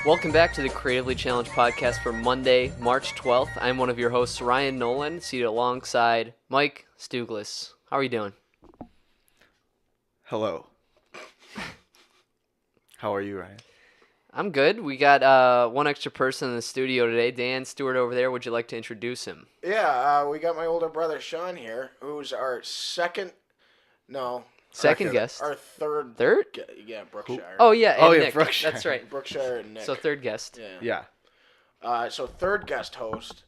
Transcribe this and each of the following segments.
Welcome back to the Creatively Challenged podcast for Monday, March 12th. I'm one of your hosts, Ryan Nolan, seated alongside Mike Stuglis. How are you doing? Hello. How are you, Ryan? I'm good. We got one extra person in the studio today. Dan Stewart over there. Would you like to introduce him? Yeah, we got my older brother Sean here, who's our second guest. Our third. Third? Yeah, Brookshire. Oh, yeah. And Oh, yeah, Nick. Brookshire. That's right. Brookshire and Nick. So third guest. Yeah. Yeah. So third guest host.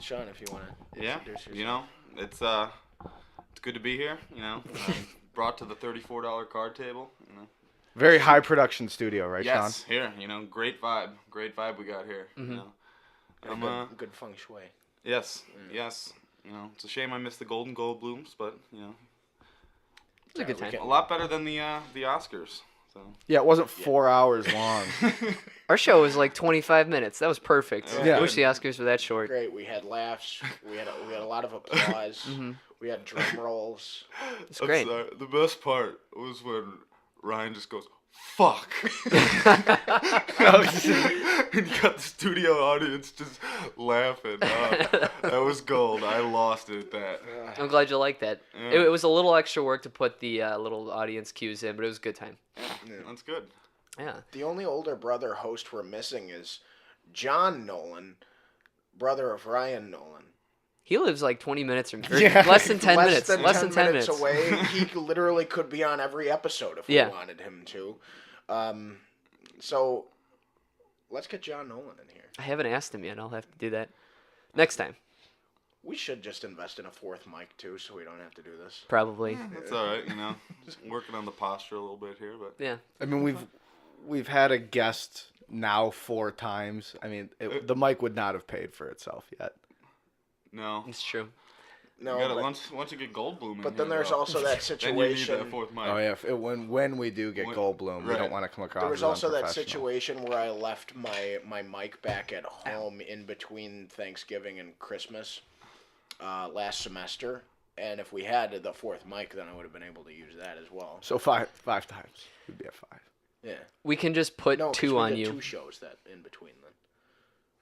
Sean, if you want to introduce yourself. It's good to be here. Brought to the $34 card table. Very high production studio, right, Sean? Yes, here. Great vibe we got here. Mm-hmm. Good feng shui. Yes. It's a shame I missed the Golden Gold Blooms, but It's a good time. a lot better than the Oscars. So. Yeah, it wasn't 4 hours long. Our show was like 25 minutes. That was perfect. Yeah. I wish the Oscars were that short. Great. We had laughs. We had a lot of applause. Mm-hmm. We had drum rolls. It's great. The best part was when Ryan just goes, "Fuck!" And you got the studio audience just laughing. That was gold. I lost it at that. I'm glad you like that. Yeah. It was a little extra work to put the little audience cues in, but it was a good time. Yeah, that's good. Yeah. The only older brother host we're missing is John Nolan, brother of Ryan Nolan. He lives like 20 minutes or Yeah. less than 10 Less minutes. than Less 10 than 10 minutes minutes. away. He literally could be on every episode if we Yeah. wanted him to. So let's get John Nolan in here. I haven't asked him yet. I'll have to do that next time. We should just invest in a fourth mic too, so we don't have to do this. Probably. That's all right. Just working on the posture a little bit here, but Yeah. I mean, we've had a guest now 4 times. I mean, the mic would not have paid for itself yet. no. It's true. No, You gotta, but, once you get Goldblum in but then here, there's though, also that then you need situation. that fourth mic. Oh yeah, when we do get When- Goldblum, we right. don't want to come across There was as also that unprofessional. situation where I left my mic back at home in between Thanksgiving and Christmas last semester, and if we had the fourth mic, then I would have been able to use that as well. So five times. We'd be at 5. Yeah. We can just put No, 'cause 2 we on did you. 2 shows that in between then.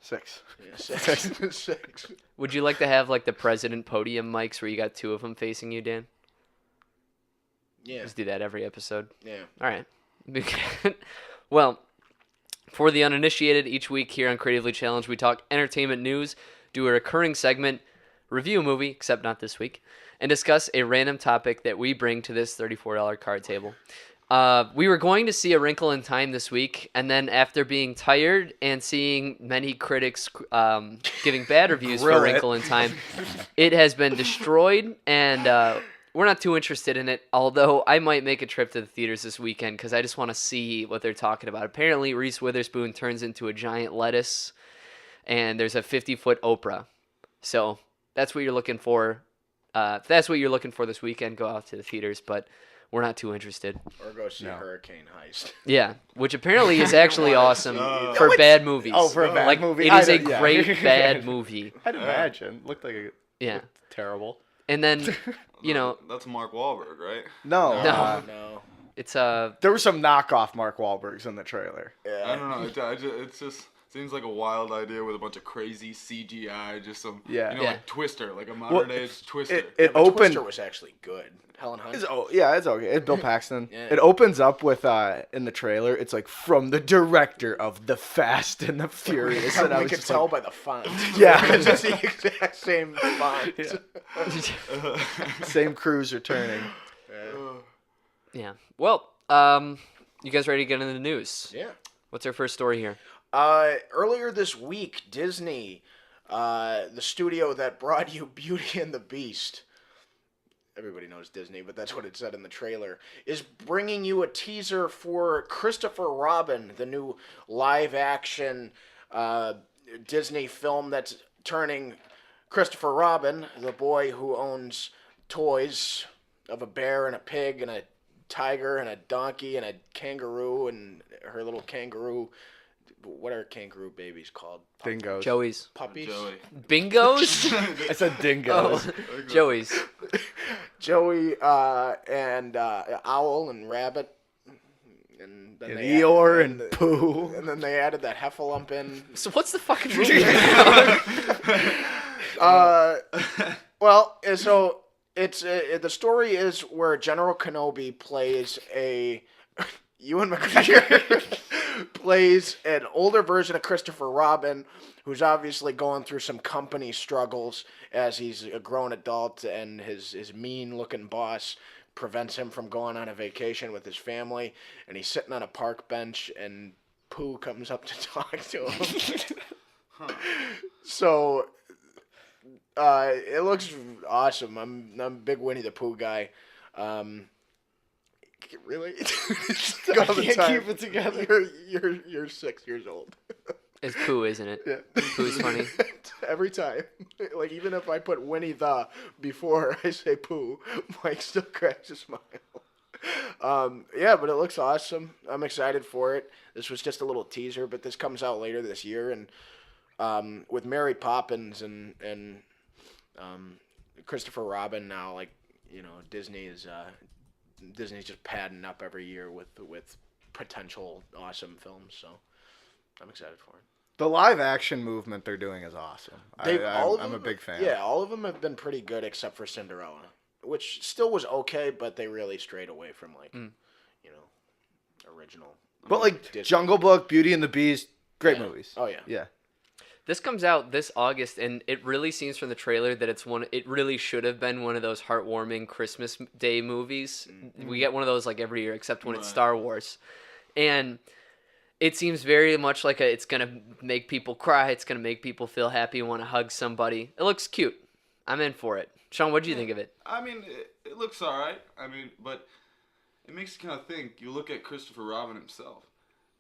6. Yeah, 6. 6. Would you like to have like the president podium mics where you got 2 of them facing you, Dan? Yeah. Just do that every episode. Yeah. All right. Well, for the uninitiated, each week here on Creatively Challenged, we talk entertainment news, do a recurring segment, review a movie, except not this week, and discuss a random topic that we bring to this $34 card table. We were going to see A Wrinkle in Time this week, and then after being tired and seeing many critics giving bad reviews for A Grill it. Wrinkle in Time, it has been destroyed, and we're not too interested in it, although I might make a trip to the theaters this weekend because I just want to see what they're talking about. Apparently, Reese Witherspoon turns into a giant lettuce, and there's a 50-foot Oprah. So that's what you're looking for. If that's what you're looking for this weekend, go out to the theaters, but we're not too interested. Or go see No. Hurricane Heist. Yeah, which apparently is actually awesome No. for bad movies. Oh, for a bad like, movie. It is I a don't- yeah. great bad movie. I'd imagine. Looked like Yeah. terrible. And then, you know, That's Mark Wahlberg, right? No. No. No. it's There were some knockoff Mark Wahlbergs in the trailer. Yeah. I don't know. It just seems like a wild idea with a bunch of crazy CGI, just some, Yeah. Yeah. like Twister, like a modern age Twister. It But opened. Twister was actually good. Helen Hunt. It's okay. It's Bill Paxton. Yeah. It opens up with in the trailer. It's like from the director of The Fast and the Furious. And I we was could just tell like, by the font. Yeah. It's the exact same font. same crew's returning. yeah. Well, you guys ready to get into the news? Yeah. What's our first story here? Earlier this week, Disney, the studio that brought you Beauty and the Beast, everybody knows Disney, but that's what it said in the trailer, is bringing you a teaser for Christopher Robin, the new live-action Disney film that's turning Christopher Robin, the boy who owns toys of a bear and a pig and a tiger and a donkey and a kangaroo and her little kangaroo. What are kangaroo babies called? Dingoes. Joey's. Puppies? Joey. Bingos? I said dingoes. Oh, Joey's. Joey and Owl and Rabbit and then And they Eeyore and Pooh. and then they added that Heffalump in. So what's the fucking movie? Well, so it's the story is where General Kenobi plays a Ewan McGregor plays an older version of Christopher Robin, who's obviously going through some company struggles as he's a grown adult, and his mean-looking boss prevents him from going on a vacation with his family, and he's sitting on a park bench, and Pooh comes up to talk to him. So it looks awesome. I'm a big Winnie the Pooh guy. Really? I can't keep it together. You're 6 years old. It's Pooh, isn't it? Yeah. Pooh's funny. Every time. Like, even if I put Winnie the before I say Pooh, Mike still cracks a smile. Yeah, but it looks awesome. I'm excited for it. This was just a little teaser, but this comes out later this year, and with Mary Poppins and Christopher Robin now, like, you know, Disney's just padding up every year with potential awesome films, so I'm excited for it. The live action movement they're doing is awesome. I'm a big fan. Yeah, all of them have been pretty good except for Cinderella, which still was okay, but they really strayed away from you know, original. But like Disney. Jungle Book, Beauty and the Beast, great movies. Oh yeah. Yeah. This comes out this August, and it really seems from the trailer that it really should have been one of those heartwarming Christmas Day movies. Mm-hmm. We get one of those like every year, except when it's Star Wars. And it seems very much like it's going to make people cry. It's going to make people feel happy and want to hug somebody. It looks cute. I'm in for it. Sean, what do you think of it? I mean, it looks all right. I mean, but it makes you kind of think. You look at Christopher Robin himself.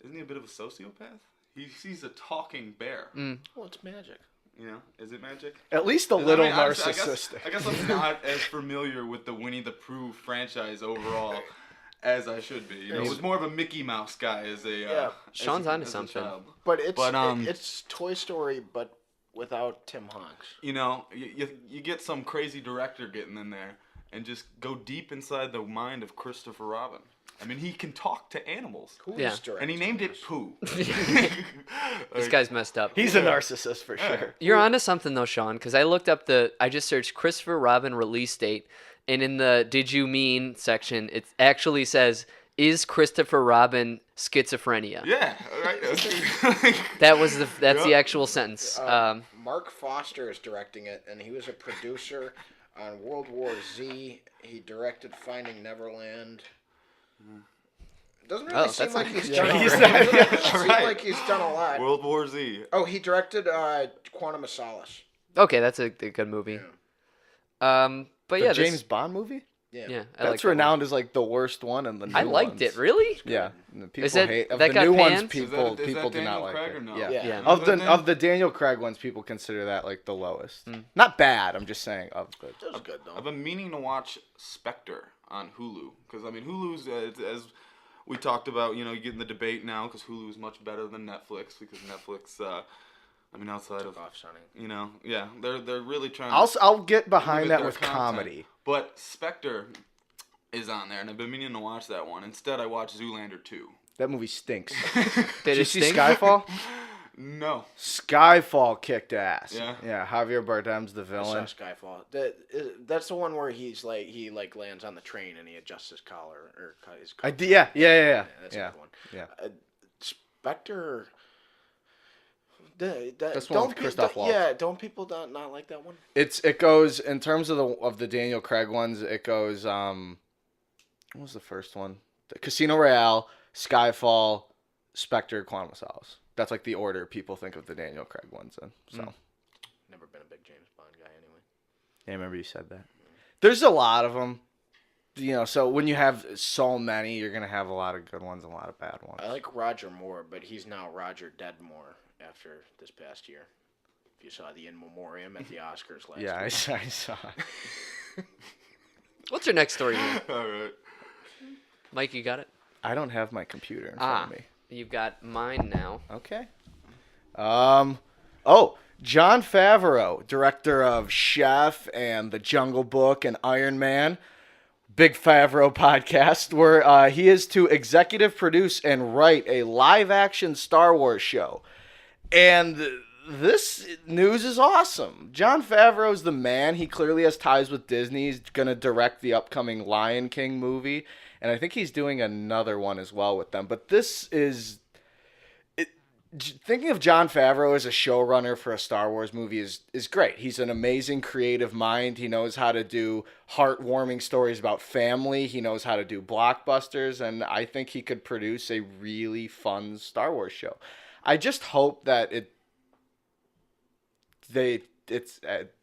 Isn't he a bit of a sociopath? He sees a talking bear. Well, it's magic. You know, is it magic? At least a little narcissistic. I guess I'm not as familiar with the Winnie the Pooh franchise overall as I should be. You know, I was more of a Mickey Mouse guy as a Sean's onto as a something. child. But it's Toy Story, but without Tim Hanks. You know, you get some crazy director getting in there and just go deep inside the mind of Christopher Robin. I mean, he can talk to animals. Yeah. And he named it Pooh. This guy's messed up. He's a narcissist for sure. You're onto something though, Sean, because I looked up I just searched Christopher Robin release date, and in the "Did you mean" section, it actually says, "Is Christopher Robin schizophrenia?" Yeah, right. Okay. That's the actual sentence. Mark Foster is directing it, and he was a producer on World War Z. He directed Finding Neverland. Doesn't really seem like he's done like he's done a lot. World War Z. Oh, he directed Quantum of Solace. Okay, that's a good movie. Yeah. But The yeah, James Bond movie? Yeah, That's renowned as like the worst one and the new I liked ones. it. Really? Yeah. People Is it- hate of that the got new ones. panned? People Is that do Daniel not like Craig it. or no? Yeah. Yeah. Of the Daniel Craig ones, people consider that like the lowest. Not bad. I'm just saying of the. That was good though. I've been meaning to watch Spectre on Hulu because I mean Hulu's as we talked about. You know, you get in the debate now because Hulu is much better than Netflix because Netflix. I mean, outside of off Sonny. you know, yeah, they're really trying. I'll get behind limit that their with content. comedy. But Spectre is on there, and I've been meaning to watch that one. Instead, I watched Zoolander 2. That movie stinks. Did you it see stink? Skyfall? No. Skyfall kicked ass. Yeah. Yeah. Javier Bardem's the I villain. saw Skyfall. That's the one where he lands on the train and he adjusts his collar or his collar. Yeah. That's a good one. Yeah. Spectre. That's one with Christoph Waltz. Yeah, don't people not like that one? It goes in terms of the Daniel Craig ones. It goes. What was the first one? The Casino Royale, Skyfall, Spectre, Quantum of Solace. That's like the order people think of the Daniel Craig ones in. So. Never been a big James Bond guy anyway. Yeah, I remember you said that. There's a lot of them. You know, so when you have so many, you're gonna have a lot of good ones and a lot of bad ones. I like Roger Moore, but he's now Roger Deadmore after this past year. If you saw the In Memoriam at the Oscars last Yeah, week. I saw it. What's your next story? Here? All right. Mike, you got it? I don't have my computer in front of me. You've got mine now. Okay. Jon Favreau, director of Chef and The Jungle Book and Iron Man, Big Favreau podcast, where he is to executive produce and write a live-action Star Wars show. And this news is awesome. Jon Favreau's the man. He clearly has ties with Disney. He's going to direct the upcoming Lion King movie, and I think he's doing another one as well with them. But this is... Thinking of Jon Favreau as a showrunner for a Star Wars movie is great. He's an amazing creative mind. He knows how to do heartwarming stories about family. He knows how to do blockbusters, and I think he could produce a really fun Star Wars show. I just hope that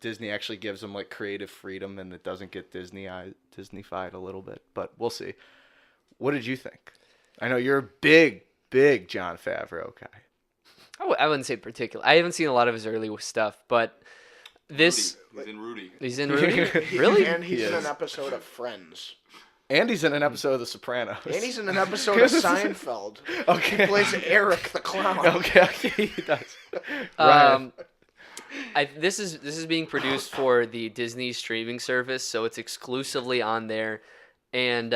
Disney actually gives him like creative freedom and it doesn't get Disney-fied a little bit, but we'll see. What did you think? I know you're a big Jon Favreau guy. I wouldn't say particular. I haven't seen a lot of his early stuff, but this... He's in Rudy. He's in Rudy? Really? And he's in an episode of Friends. And he's in an episode of The Sopranos. And he's in an episode of Seinfeld. Okay. He plays Eric the Clown. Okay, he does. Ryan. This is being produced for the Disney streaming service, so it's exclusively on there. And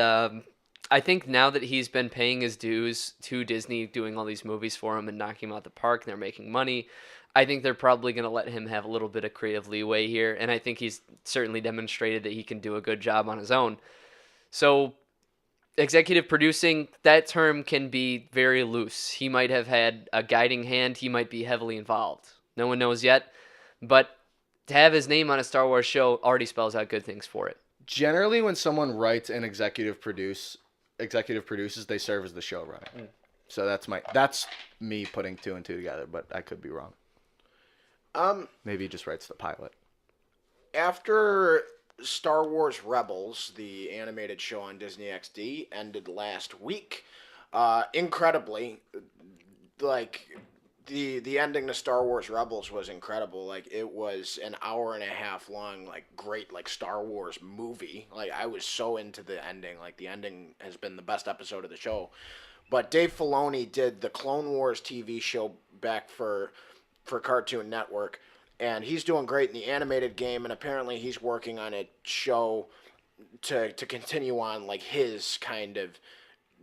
I think now that he's been paying his dues to Disney, doing all these movies for him and knocking him out the park, and they're making money, I think they're probably going to let him have a little bit of creative leeway here. And I think he's certainly demonstrated that he can do a good job on his own. So executive producing, that term can be very loose. He might have had a guiding hand. He might be heavily involved. No one knows yet. But to have his name on a Star Wars show already spells out good things for it. Generally, when someone writes and executive produces, they serve as the showrunner. So that's me putting two and two together, but I could be wrong. Maybe he just writes the pilot. After Star Wars Rebels, the animated show on Disney XD, ended last week, incredibly, like the ending to Star Wars Rebels was incredible. Like, it was an hour and a half long, like, great, like, Star Wars movie. Like, I was so into the ending. Like, the ending has been the best episode of the show. But Dave Filoni did the Clone Wars TV show back for Cartoon Network, and he's doing great in the animated game, and apparently he's working on a show to continue on, like, his kind of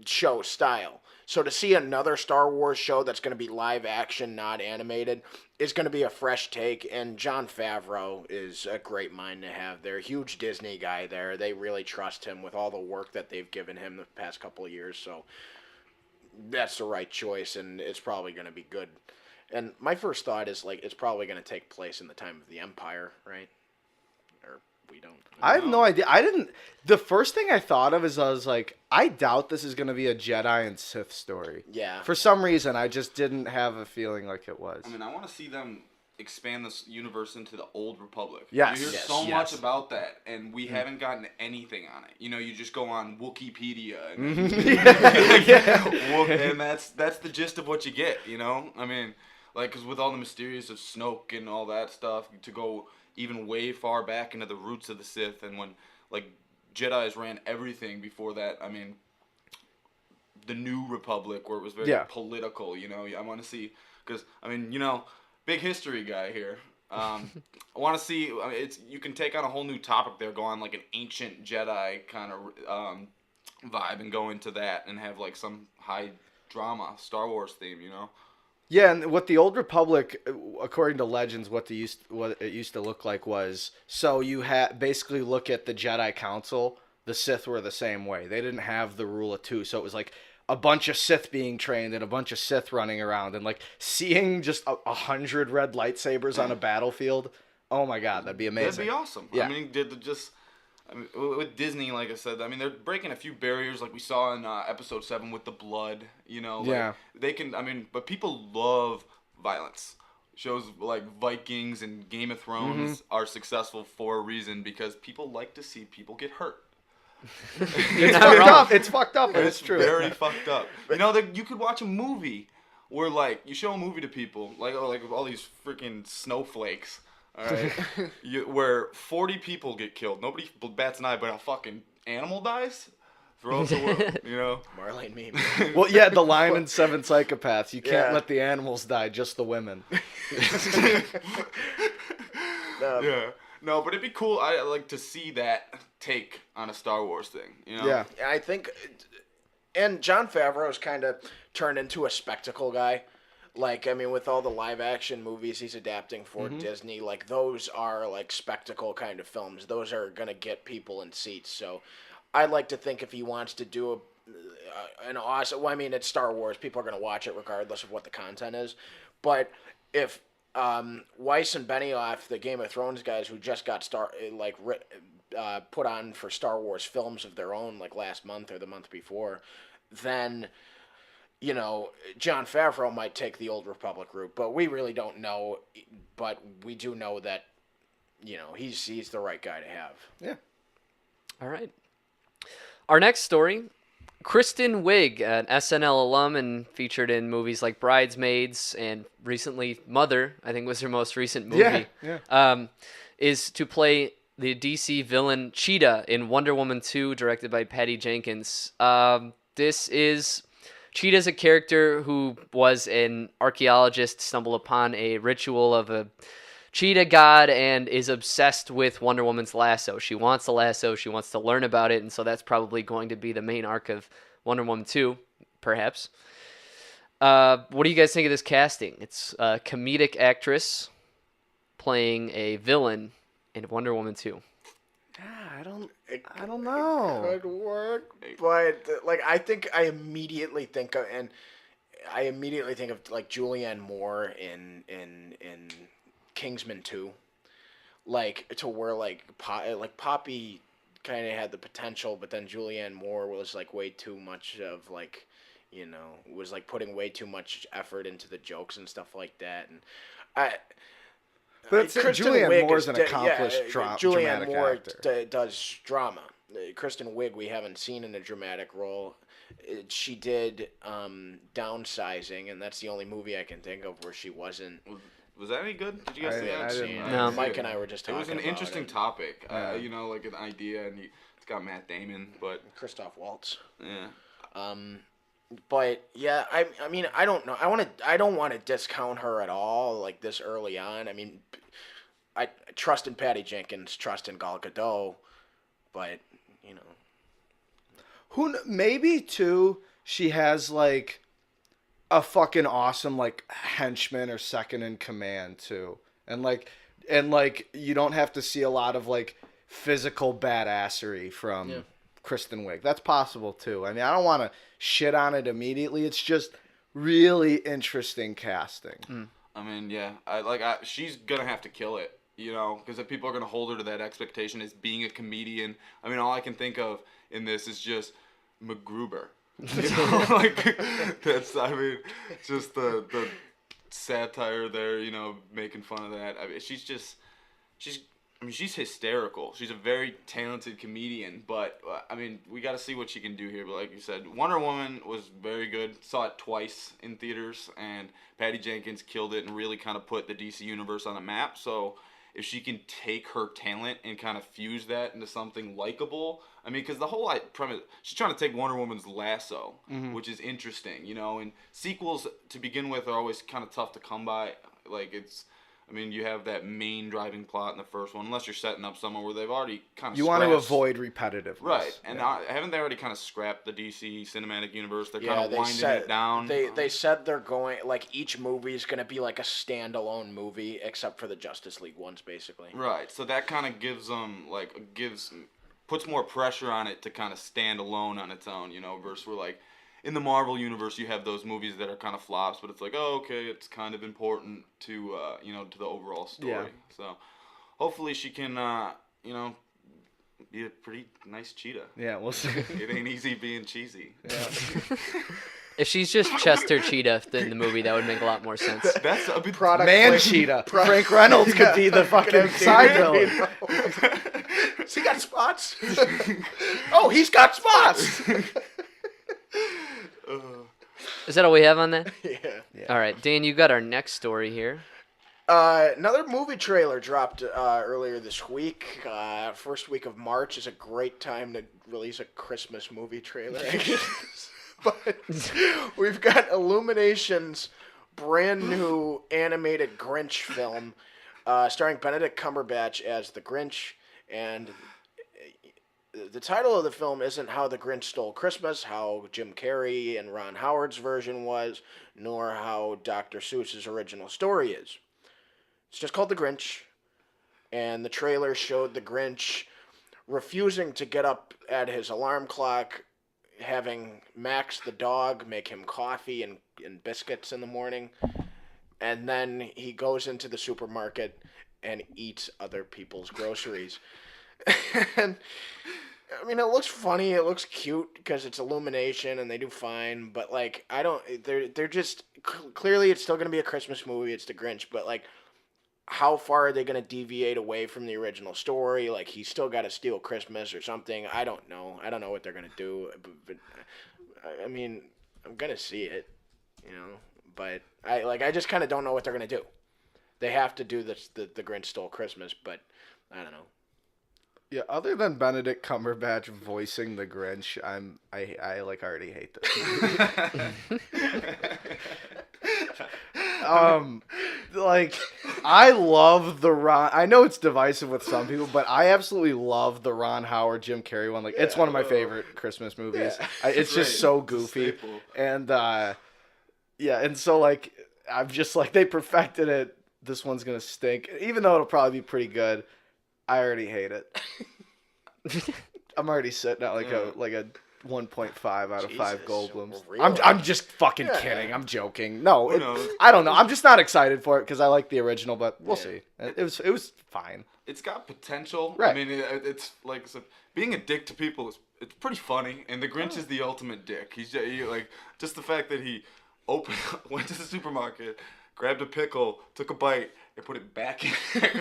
show style. So to see another Star Wars show that's going to be live action, not animated, is going to be a fresh take. And Jon Favreau is a great mind to have there. Huge Disney guy there. They really trust him with all the work that they've given him the past couple of years. So that's the right choice, and it's probably going to be good. And my first thought is, like, it's probably going to take place in the time of the Empire, right? Or we don't. I have no idea. The first thing I thought of is I was like, I doubt this is going to be a Jedi and Sith story. Yeah. For some reason, I just didn't have a feeling like it was. I mean, I want to see them expand this universe into the Old Republic. Yes. You hear Yes, so yes. much about that, and we haven't gotten anything on it. You know, you just go on Wikipedia, and, and that's the gist of what you get, you know? I mean, like, because with all the mysterious of Snoke and all that stuff, to go even way far back into the roots of the Sith, and when, like, Jedis ran everything before that. I mean, the New Republic, where it was very political, you know. I want to see, because, I mean, you know, big history guy here. I want to see, I mean, you can take on a whole new topic there, go on, like, an ancient Jedi kind of vibe and go into that and have, like, some high drama Star Wars theme, you know. Yeah, and what the Old Republic, according to legends, what it used to look like was, so you basically look at the Jedi Council, the Sith were the same way. They didn't have the rule of two, so it was like a bunch of Sith being trained and a bunch of Sith running around, and like seeing just 100 red lightsabers on a battlefield. Oh my God, that'd be amazing. That'd be awesome. Yeah. I mean, with Disney, like I said, I mean, they're breaking a few barriers, like we saw in Episode 7 with the blood, you know. Like, yeah. They can, I mean, but people love violence. Shows like Vikings and Game of Thrones are successful for a reason, because people like to see people get hurt. It's fucked up. It's fucked up, but it's true. Very fucked up. You know, you could watch a movie where, like, you show a movie to people, like all these freaking snowflakes. All right, where 40 people get killed. Nobody bats an eye, but a fucking animal dies. Throw the world, you know. Marlene meme. Well, yeah, the line in Seven Psychopaths. You can't let the animals die, just the women. Yeah. No, but it'd be cool. I like to see that take on a Star Wars thing. You know? Yeah. I think, and Jon Favreau's kind of turned into a spectacle guy. Like, I mean, with all the live action movies he's adapting for Disney, like, those are, like, spectacle kind of films. Those are going to get people in seats. So I'd like to think if he wants to do an awesome, well, I mean, it's Star Wars. People are going to watch it regardless of what the content is. But if Weiss and Benioff, the Game of Thrones guys who just got put on for Star Wars films of their own, like, last month or the month before, then... You know, Jon Favreau might take the Old Republic route, but we really don't know. But we do know that, you know, he's the right guy to have. Yeah. All right. Our next story, Kristen Wiig, an SNL alum and featured in movies like Bridesmaids and recently Mother, I think was her most recent movie, is to play the DC villain Cheetah in Wonder Woman 2, directed by Patty Jenkins. This is... Cheetah's a character who was an archaeologist, stumbled upon a ritual of a cheetah god, and is obsessed with Wonder Woman's lasso. She wants the lasso, she wants to learn about it, and so that's probably going to be the main arc of Wonder Woman 2, perhaps. What do you guys think of this casting? It's a comedic actress playing a villain in Wonder Woman 2. I don't know. Could work, but like I immediately think of like Julianne Moore in Kingsman 2, like to where like Poppy kind of had the potential, but then Julianne Moore was like way too much of like, you know, was like putting way too much effort into the jokes and stuff like that, and But Julianne Wiig Moore's an accomplished Julianne dramatic Moore actor. does drama. Kristen Wiig we haven't seen in a dramatic role. She did Downsizing, and that's the only movie I can think of where she wasn't. Was that any good? Did you guys see that? I didn't. No. Mike and I were just It talking was an about interesting it. topic. You know, like an idea, and it's got Matt Damon, but Christoph Waltz. yeah. But yeah, I mean, I don't know. I don't want to discount her at all, like this early on. I mean, I trust in Patty Jenkins, trust in Gal Gadot, but you know, Maybe too. She has like a fucking awesome like henchman or second in command too, and like you don't have to see a lot of like physical badassery from Kristen Wiig. That's possible too. I mean, I don't want to shit on it immediately. It's just really interesting casting. I mean, yeah, she's gonna have to kill it, you know, because people are gonna hold her to that expectation as being a comedian. I mean, all I can think of in this is just MacGruber. You know, like that's. I mean, just the satire there, you know, making fun of that. I mean, she's hysterical. She's a very talented comedian, but I mean, we got to see what she can do here. But like you said, Wonder Woman was very good. Saw it twice in theaters, and Patty Jenkins killed it and really kind of put the DC universe on a map. So if she can take her talent and kind of fuse that into something likable, I mean, because the whole premise, she's trying to take Wonder Woman's lasso, which is interesting, you know. And sequels to begin with are always kind of tough to come by. Like I mean, you have that main driving plot in the first one, unless you're setting up somewhere where they've already kind of You want to avoid repetitiveness. Right, and haven't they already kind of scrapped the DC cinematic universe? They're kind of winding it down. They said they're going, like, each movie is going to be like a standalone movie, except for the Justice League ones, basically. Right, so that kind of gives them, puts more pressure on it to kind of stand alone on its own, you know, versus we're like, in the Marvel universe, you have those movies that are kind of flops, but it's like, oh, okay, it's kind of important to, you know, to the overall story. Yeah. So, hopefully she can, you know, be a pretty nice cheetah. Yeah, we'll see. It ain't easy being cheesy. Yeah. If she's just Chester Cheetah in the movie, that would make a lot more sense. That's a big Product Man Cheetah. Frank Reynolds could be the fucking side villain. Has he got spots? Oh, he's got spots! Is that all we have on that? Yeah. All right, Dan, you got our next story here. Another movie trailer dropped earlier this week. First week of March is a great time to release a Christmas movie trailer, I guess. But we've got Illumination's brand new animated Grinch film starring Benedict Cumberbatch as the Grinch, and the title of the film isn't How the Grinch Stole Christmas, how Jim Carrey and Ron Howard's version was, nor how Dr. Seuss's original story is. It's just called The Grinch, and the trailer showed the Grinch refusing to get up at his alarm clock, having Max the dog make him coffee and biscuits in the morning, and then he goes into the supermarket and eats other people's groceries. And I mean, it looks funny, it looks cute because it's Illumination and they do fine, but like they're just clearly it's still gonna be a Christmas movie. It's the Grinch, but like, how far are they gonna deviate away from the original story? Like, he's still got to steal Christmas or something. I don't know. I don't know what they're gonna do, but I mean, I'm gonna see it, you know. But I just kind of don't know what they're gonna do. They have to do the Grinch Stole Christmas, but I don't know. Yeah, other than Benedict Cumberbatch voicing the Grinch, I like already hate this. Like, I love the Ron. I know it's divisive with some people, but I absolutely love the Ron Howard, Jim Carrey one. Like, it's one of my favorite Christmas movies. Yeah. It's just so goofy, and yeah, and so like I'm just like they perfected it. This one's gonna stink, even though it'll probably be pretty good. I already hate it. I'm already sitting at like a 1.5 out of 5 Goldblums. I'm just fucking kidding. I'm joking. No, I don't know. I'm just not excited for it because I like the original, but we'll see. It was fine. It's got potential. Right. I mean, it's like being a dick to people it's pretty funny, and the Grinch is the ultimate dick. He's like just the fact that he went to the supermarket, grabbed a pickle, took a bite, and put it back in there.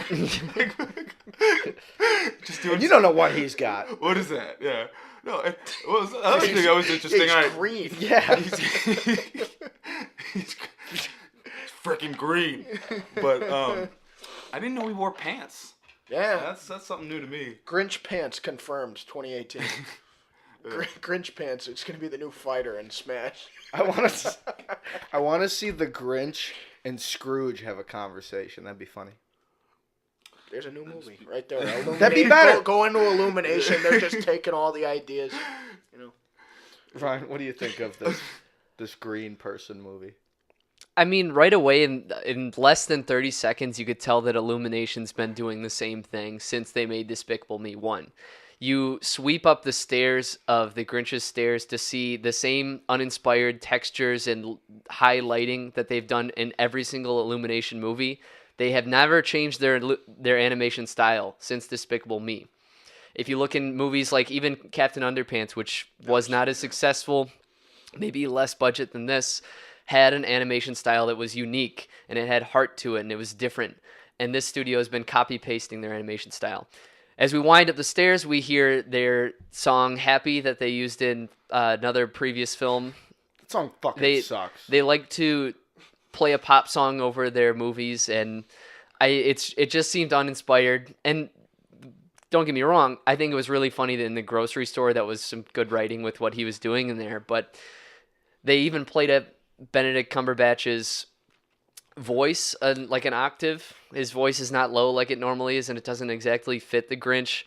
Just doing. You don't know what he's got. What is that? Yeah. No, I think that was interesting. He's green. Yeah. He's freaking green. But I didn't know he wore pants. Yeah. That's something new to me. Grinch pants confirmed 2018. Grinch pants. It's gonna be the new fighter in Smash. I want to see the Grinch and Scrooge have a conversation. That'd be funny. There's a new movie right there. That'd be better. Go into Illumination. They're just taking all the ideas. You know. Ryan, what do you think of this green person movie? I mean, right away in less than 30 seconds, you could tell that Illumination's been doing the same thing since they made Despicable Me 1. You sweep up the stairs of the Grinch's stairs to see the same uninspired textures and high lighting that they've done in every single Illumination movie. They have never changed their animation style since Despicable Me. If you look in movies like even Captain Underpants, which was not as successful, maybe less budget than this, had an animation style that was unique and it had heart to it and it was different. And this studio has been copy-pasting their animation style. As we wind up the stairs, we hear their song Happy that they used in another previous film. That song fucking sucks. They like to play a pop song over their movies, and it just seemed uninspired. And don't get me wrong, I think it was really funny that in the grocery store that was some good writing with what he was doing in there. But they even played up Benedict Cumberbatch's voice like an octave. His voice is not low like it normally is, and it doesn't exactly fit the Grinch.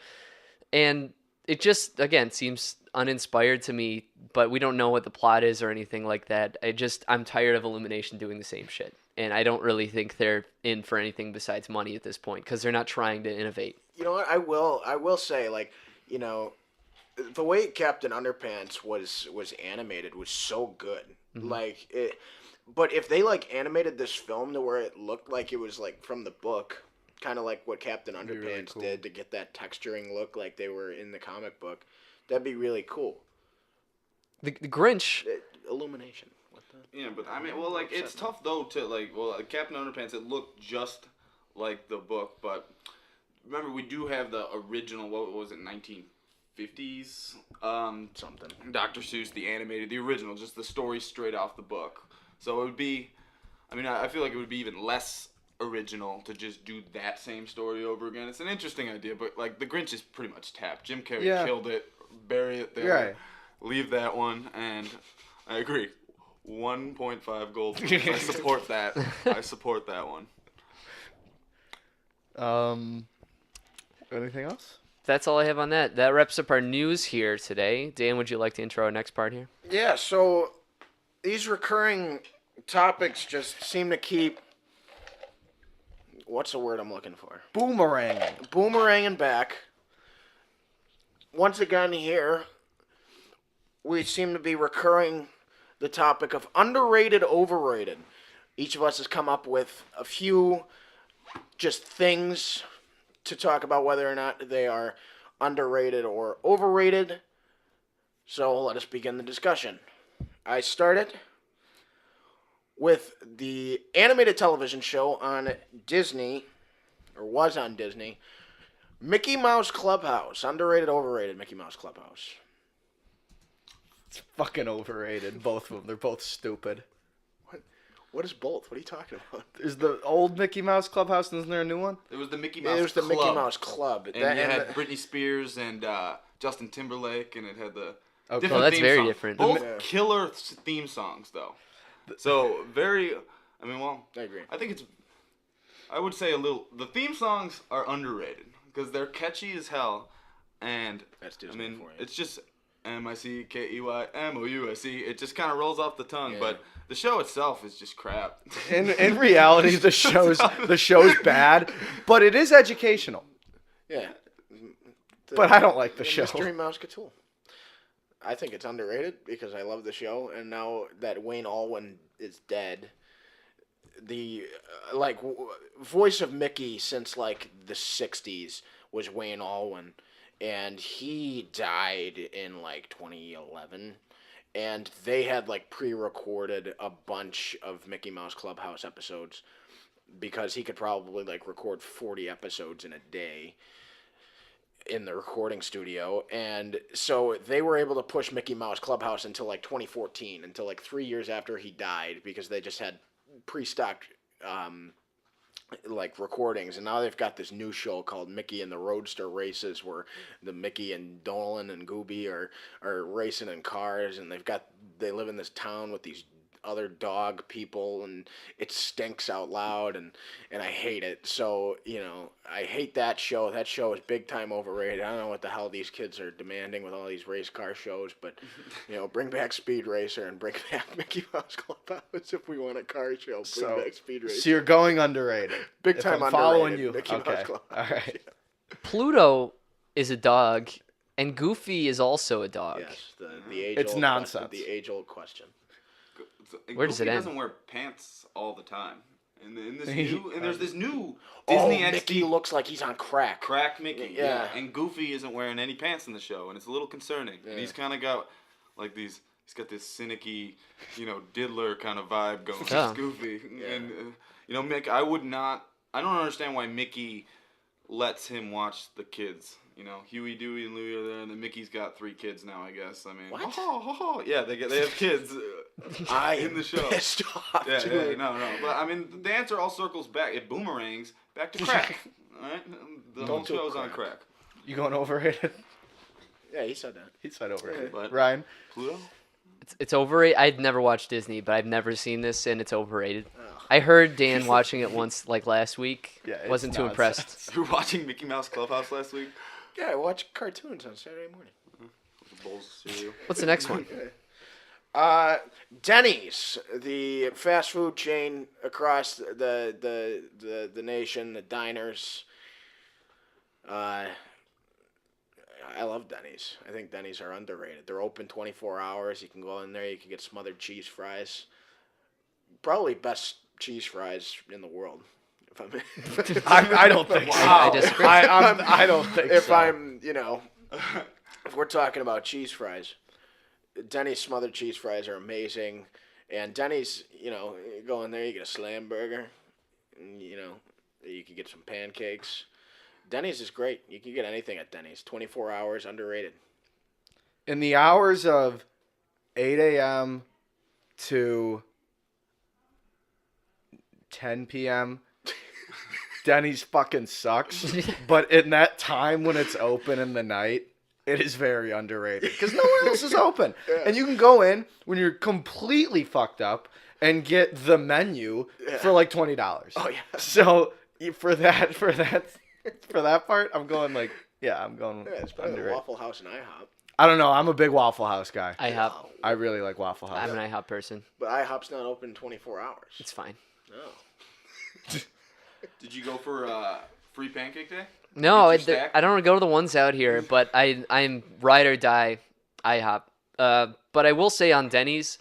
And it just, again, seems uninspired to me, but we don't know what the plot is or anything like that. I'm tired of Illumination doing the same shit. And I don't really think they're in for anything besides money at this point because they're not trying to innovate. You know what? I will say, like, you know, the way Captain Underpants was animated was so good. Mm-hmm. Like it. But if they like animated this film to where it looked like it was like from the book, kind of like what Captain Underpants really cool. did to get that texturing look like they were in the comic book, that'd be really cool. The Grinch Illumination. What the? Yeah, but I mean, well, like it's tough though to Captain Underpants. It looked just like the book, but remember we do have the original. What was it? 1950s. Something. Dr. Seuss, the animated, the original, just the story straight off the book. So it would be, I mean, I feel like it would be even less original to just do that same story over again. It's an interesting idea, but like the Grinch is pretty much tapped. Jim Carrey killed it, bury it there, right. Leave that one, and I agree. 1.5 gold. I support that. I support that one. Anything else? That's all I have on that. That wraps up our news here today. Dan, would you like to intro our next part here? Yeah, so these recurring topics just seem to keep. What's the word I'm looking for? Boomeranging back. Once again, here, we seem to be recurring the topic of underrated, overrated. Each of us has come up with a few just things to talk about whether or not they are underrated or overrated. So let us begin the discussion. I started with the animated television show on Disney, or was on Disney, Mickey Mouse Clubhouse. Underrated, overrated, Mickey Mouse Clubhouse. It's fucking overrated. Both of them. They're both stupid. What is both? What are you talking about? Is the old Mickey Mouse Clubhouse, and isn't there a new one? It was the Mickey Mouse It was the Club. Mickey Mouse Club. And you had Britney Spears and Justin Timberlake, and it had the Okay. different Oh, that's theme very songs. different. Both Yeah. killer theme songs, though. So, very, I mean, well, I agree. I think it's, I would say a little, the theme songs are underrated, because they're catchy as hell, and, That's I Disney mean, for you. it's just MICKEYMOUSE. It just kind of rolls off the tongue, Yeah. but the show itself is just crap. In reality, the show's bad, but it is educational. Yeah. But I don't like the show. Mystery Mouse Cthulhu. I think it's underrated because I love the show, and now that Wayne Allwyn is dead, the voice of Mickey since like the '60s was Wayne Allwyn, and he died in like 2011. And they had like pre-recorded a bunch of Mickey Mouse Clubhouse episodes because he could probably like record 40 episodes in a day in the recording studio. And so they were able to push Mickey Mouse Clubhouse until like 2014, until like 3 years after he died, because they just had pre-stocked like recordings. And now they've got this new show called Mickey and the Roadster Races, where the Mickey and Dolan and Gooby are racing in cars, and they live in this town with these other dog people, and it stinks out loud, and I hate it. So, I hate that show. That show is big time overrated. I don't know what the hell these kids are demanding with all these race car shows, but bring back Speed Racer and bring back Mickey Mouse Clubhouse if we want a car show. Bring back Speed Racer. So you're going underrated. Big If time I'm underrated. following you. Mickey Mouse Okay. Clubhouse. All right. Pluto is a dog, and Goofy is also a dog. Yes, the age. It's nonsense. The age-old question. Where does it Goofy end? doesn't wear pants all the time. And there's this new Oh, Disney XD Mickey looks like he's on crack. Crack Mickey. Yeah. And Goofy isn't wearing any pants in the show, and it's a little concerning. Yeah. And he's kind of got like these. He's got this cynicky, diddler kind of vibe going. Yeah. It's Goofy, Yeah. and Mick. I don't understand why Mickey lets him watch the kids. Huey, Dewey, and Louie are there, and then Mickey's got 3 kids now. I guess. I mean, What? Yeah, they have kids in the show. Pissed off, Yeah, dude. no. But I mean, the answer all circles back. It boomerangs back to crack. All right, the whole Don't do show's on crack. crack. You going overrated? Yeah, he said that. He said overrated. But Ryan? Pluto. It's overrated. I'd never watched Disney, but I've never seen this, and it's overrated. I heard Dan watching it once, like last week. Yeah, it's Wasn't too nonsense. impressed. You were watching Mickey Mouse Clubhouse last week. Yeah, I watch cartoons on Saturday morning. With the bowls of cereal. What's the next one? Denny's, the fast food chain across the nation, the diners. I love Denny's. I think Denny's are underrated. They're open 24 hours. You can go in there. You can get smothered cheese fries. Probably best cheese fries in the world. If I don't think so. I disagree. I don't think if so. I'm, if we're talking about cheese fries, Denny's smothered cheese fries are amazing. And Denny's, you go in there, you get a slam burger. And, you can get some pancakes. Denny's is great. You can get anything at Denny's. 24 hours, underrated. In the hours of 8 a.m. to 10 p.m., Denny's fucking sucks. But in that time when it's open in the night, it is very underrated because nowhere else is open. Yeah. And you can go in when you're completely fucked up and get the menu for like $20. Oh, yeah. So For that part, I'm going like, I'm going Yeah, it's better than underrated. Waffle House and IHOP. I don't know. I'm a big Waffle House guy. IHOP. I really like Waffle House. I'm an IHOP person. But IHOP's not open 24 hours. It's fine. No. Did you go for free pancake day? No, Did you stack? I don't go to the ones out here, but I'm ride or die IHOP. But I will say on Denny's,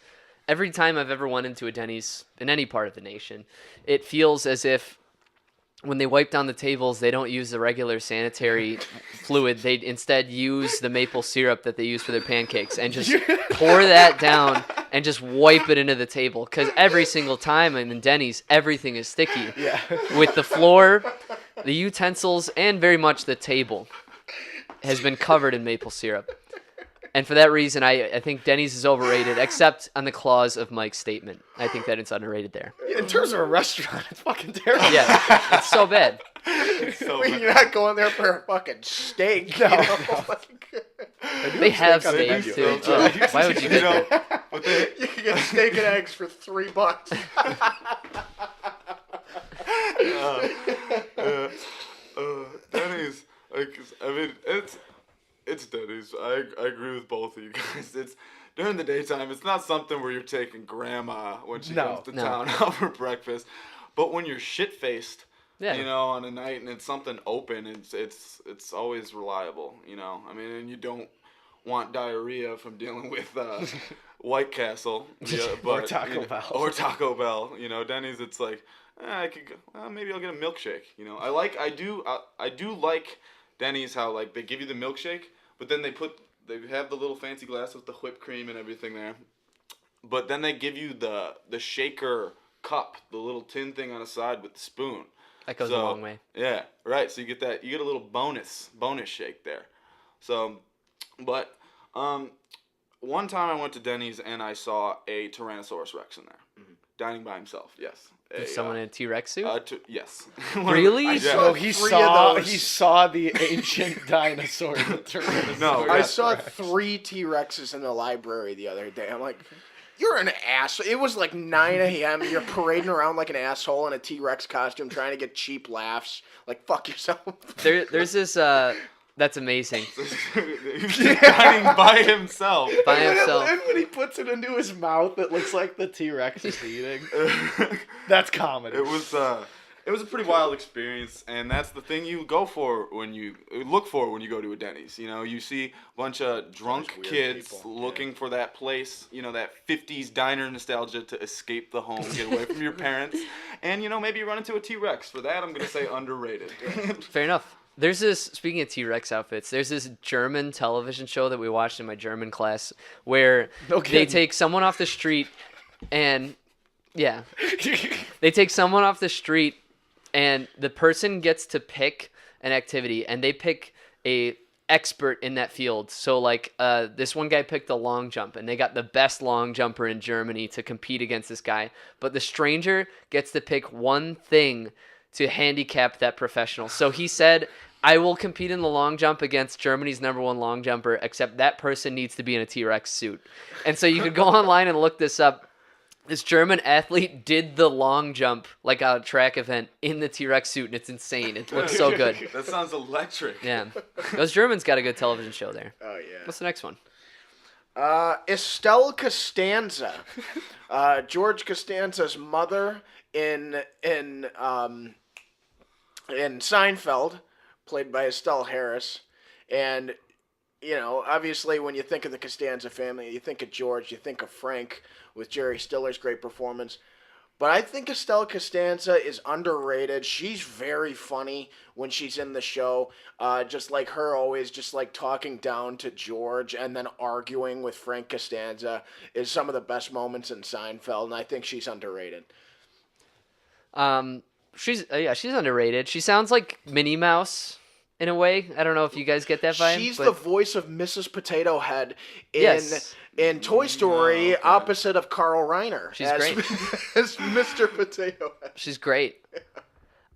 every time I've ever went into a Denny's in any part of the nation, it feels as if when they wipe down the tables, they don't use the regular sanitary fluid. They instead use the maple syrup that they use for their pancakes and just pour that down and just wipe it into the table. Because every single time I'm in Denny's, everything is sticky. Yeah. With the floor, the utensils, and very much the table has been covered in maple syrup. And for that reason, I think Denny's is overrated, except on the clause of Mike's statement. I think that it's underrated there. In terms of a restaurant, it's fucking terrible. Yeah, it's so bad. So Well, you're not going there for a fucking steak. No, you know? They have steak on the steaks menu. too. Oh, why would you get that? but they, You can get steak and eggs for $3. Denny's, like, I mean, it's Denny's. I agree with both of you guys. It's during the daytime. It's not something where you're taking grandma when she comes to No. town out for breakfast. But when you're shit faced, Yeah. you know, on a night and it's something open, it's always reliable. You know, I mean, and you don't want diarrhea from dealing with White Castle, yeah, but, Taco Bell. or Taco Bell. You know, Denny's. It's like I could go, maybe I'll get a milkshake. You know, I do like Denny's how like they give you the milkshake, but then they have the little fancy glass with the whipped cream and everything there, but then they give you the shaker cup, the little tin thing on the side with the spoon. That goes a long way. Yeah, right. So you get a little bonus shake there. So, but one time I went to Denny's and I saw a Tyrannosaurus Rex in there, dining by himself. Yes. Someone in a T-Rex suit? Yes. Really? I Yeah. saw So he three saw of those. he saw the ancient dinosaur. The Tyrannosaurus No, I Rex. saw 3 T-Rexes in the library the other day. I'm like, you're an ass. It was like 9 a.m. You're parading around like an asshole in a T-Rex costume trying to get cheap laughs. Like, fuck yourself. There's this. That's amazing. He was dining by himself. By himself. And when he puts it into his mouth, it looks like the T-Rex is eating. That's comedy. It was a pretty wild experience, and that's the thing you look for when you go to a Denny's. You know, you see a bunch of drunk weird kids people, looking for that place, you know, that 50s diner nostalgia to escape the home, get away from your parents, and, you know, maybe run into a T-Rex. For that, I'm going to say underrated. Fair enough. There's this, speaking of T-Rex outfits, there's this German television show that we watched in my German class where No they kidding. take someone off the street and, yeah, they take someone off the street and the person gets to pick an activity and they pick a expert in that field. So like this one guy picked the long jump and they got the best long jumper in Germany to compete against this guy. But the stranger gets to pick one thing to handicap that professional. So he said, I will compete in the long jump against Germany's #1 long jumper, except that person needs to be in a T-Rex suit. And so you could go online and look this up. This German athlete did the long jump, like a track event, in the T-Rex suit, and it's insane. It looks so good. That sounds electric. Yeah. Those Germans got a good television show there. Oh, yeah. What's the next one? Estelle Costanza. George Costanza's mother in Seinfeld, played by Estelle Harris. And, you know, obviously when you think of the Costanza family, you think of George, you think of Frank with Jerry Stiller's great performance. But I think Estelle Costanza is underrated. She's very funny when she's in the show. Just like her always just like talking down to George and then arguing with Frank Costanza is some of the best moments in Seinfeld, and I think she's underrated. She's underrated. She sounds like Minnie Mouse in a way. I don't know if you guys get that vibe. She's but the voice of Mrs. Potato Head in Yes. in Toy Story, okay. opposite of Carl Reiner. She's as, great. as Mr. Potato Head. She's great.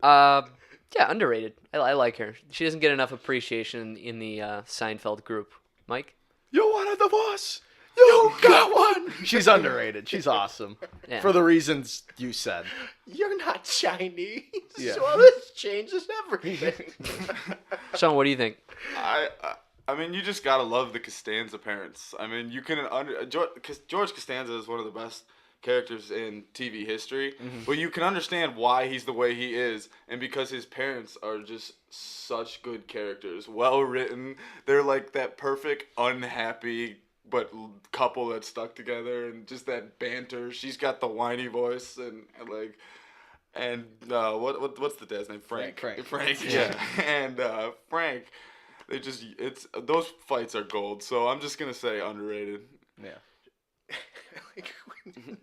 Yeah, underrated. I like her. She doesn't get enough appreciation in the Seinfeld group. Mike? You're one of the boss. You got one. She's underrated. She's awesome. Yeah. For the reasons you said. You're not Chinese. Yeah. So this changes everything. Sean, what do you think? I mean, you just gotta love the Costanza parents. I mean, you can George Costanza is one of the best characters in TV history, but you can understand why he's the way he is, and because his parents are just such good characters, well written. They're like that perfect unhappy but couple that stuck together, and just that banter. She's got the whiny voice, and what's the dad's name? Frank. Yeah. And Frank. Those fights are gold. So I'm just gonna say underrated. Yeah. Like in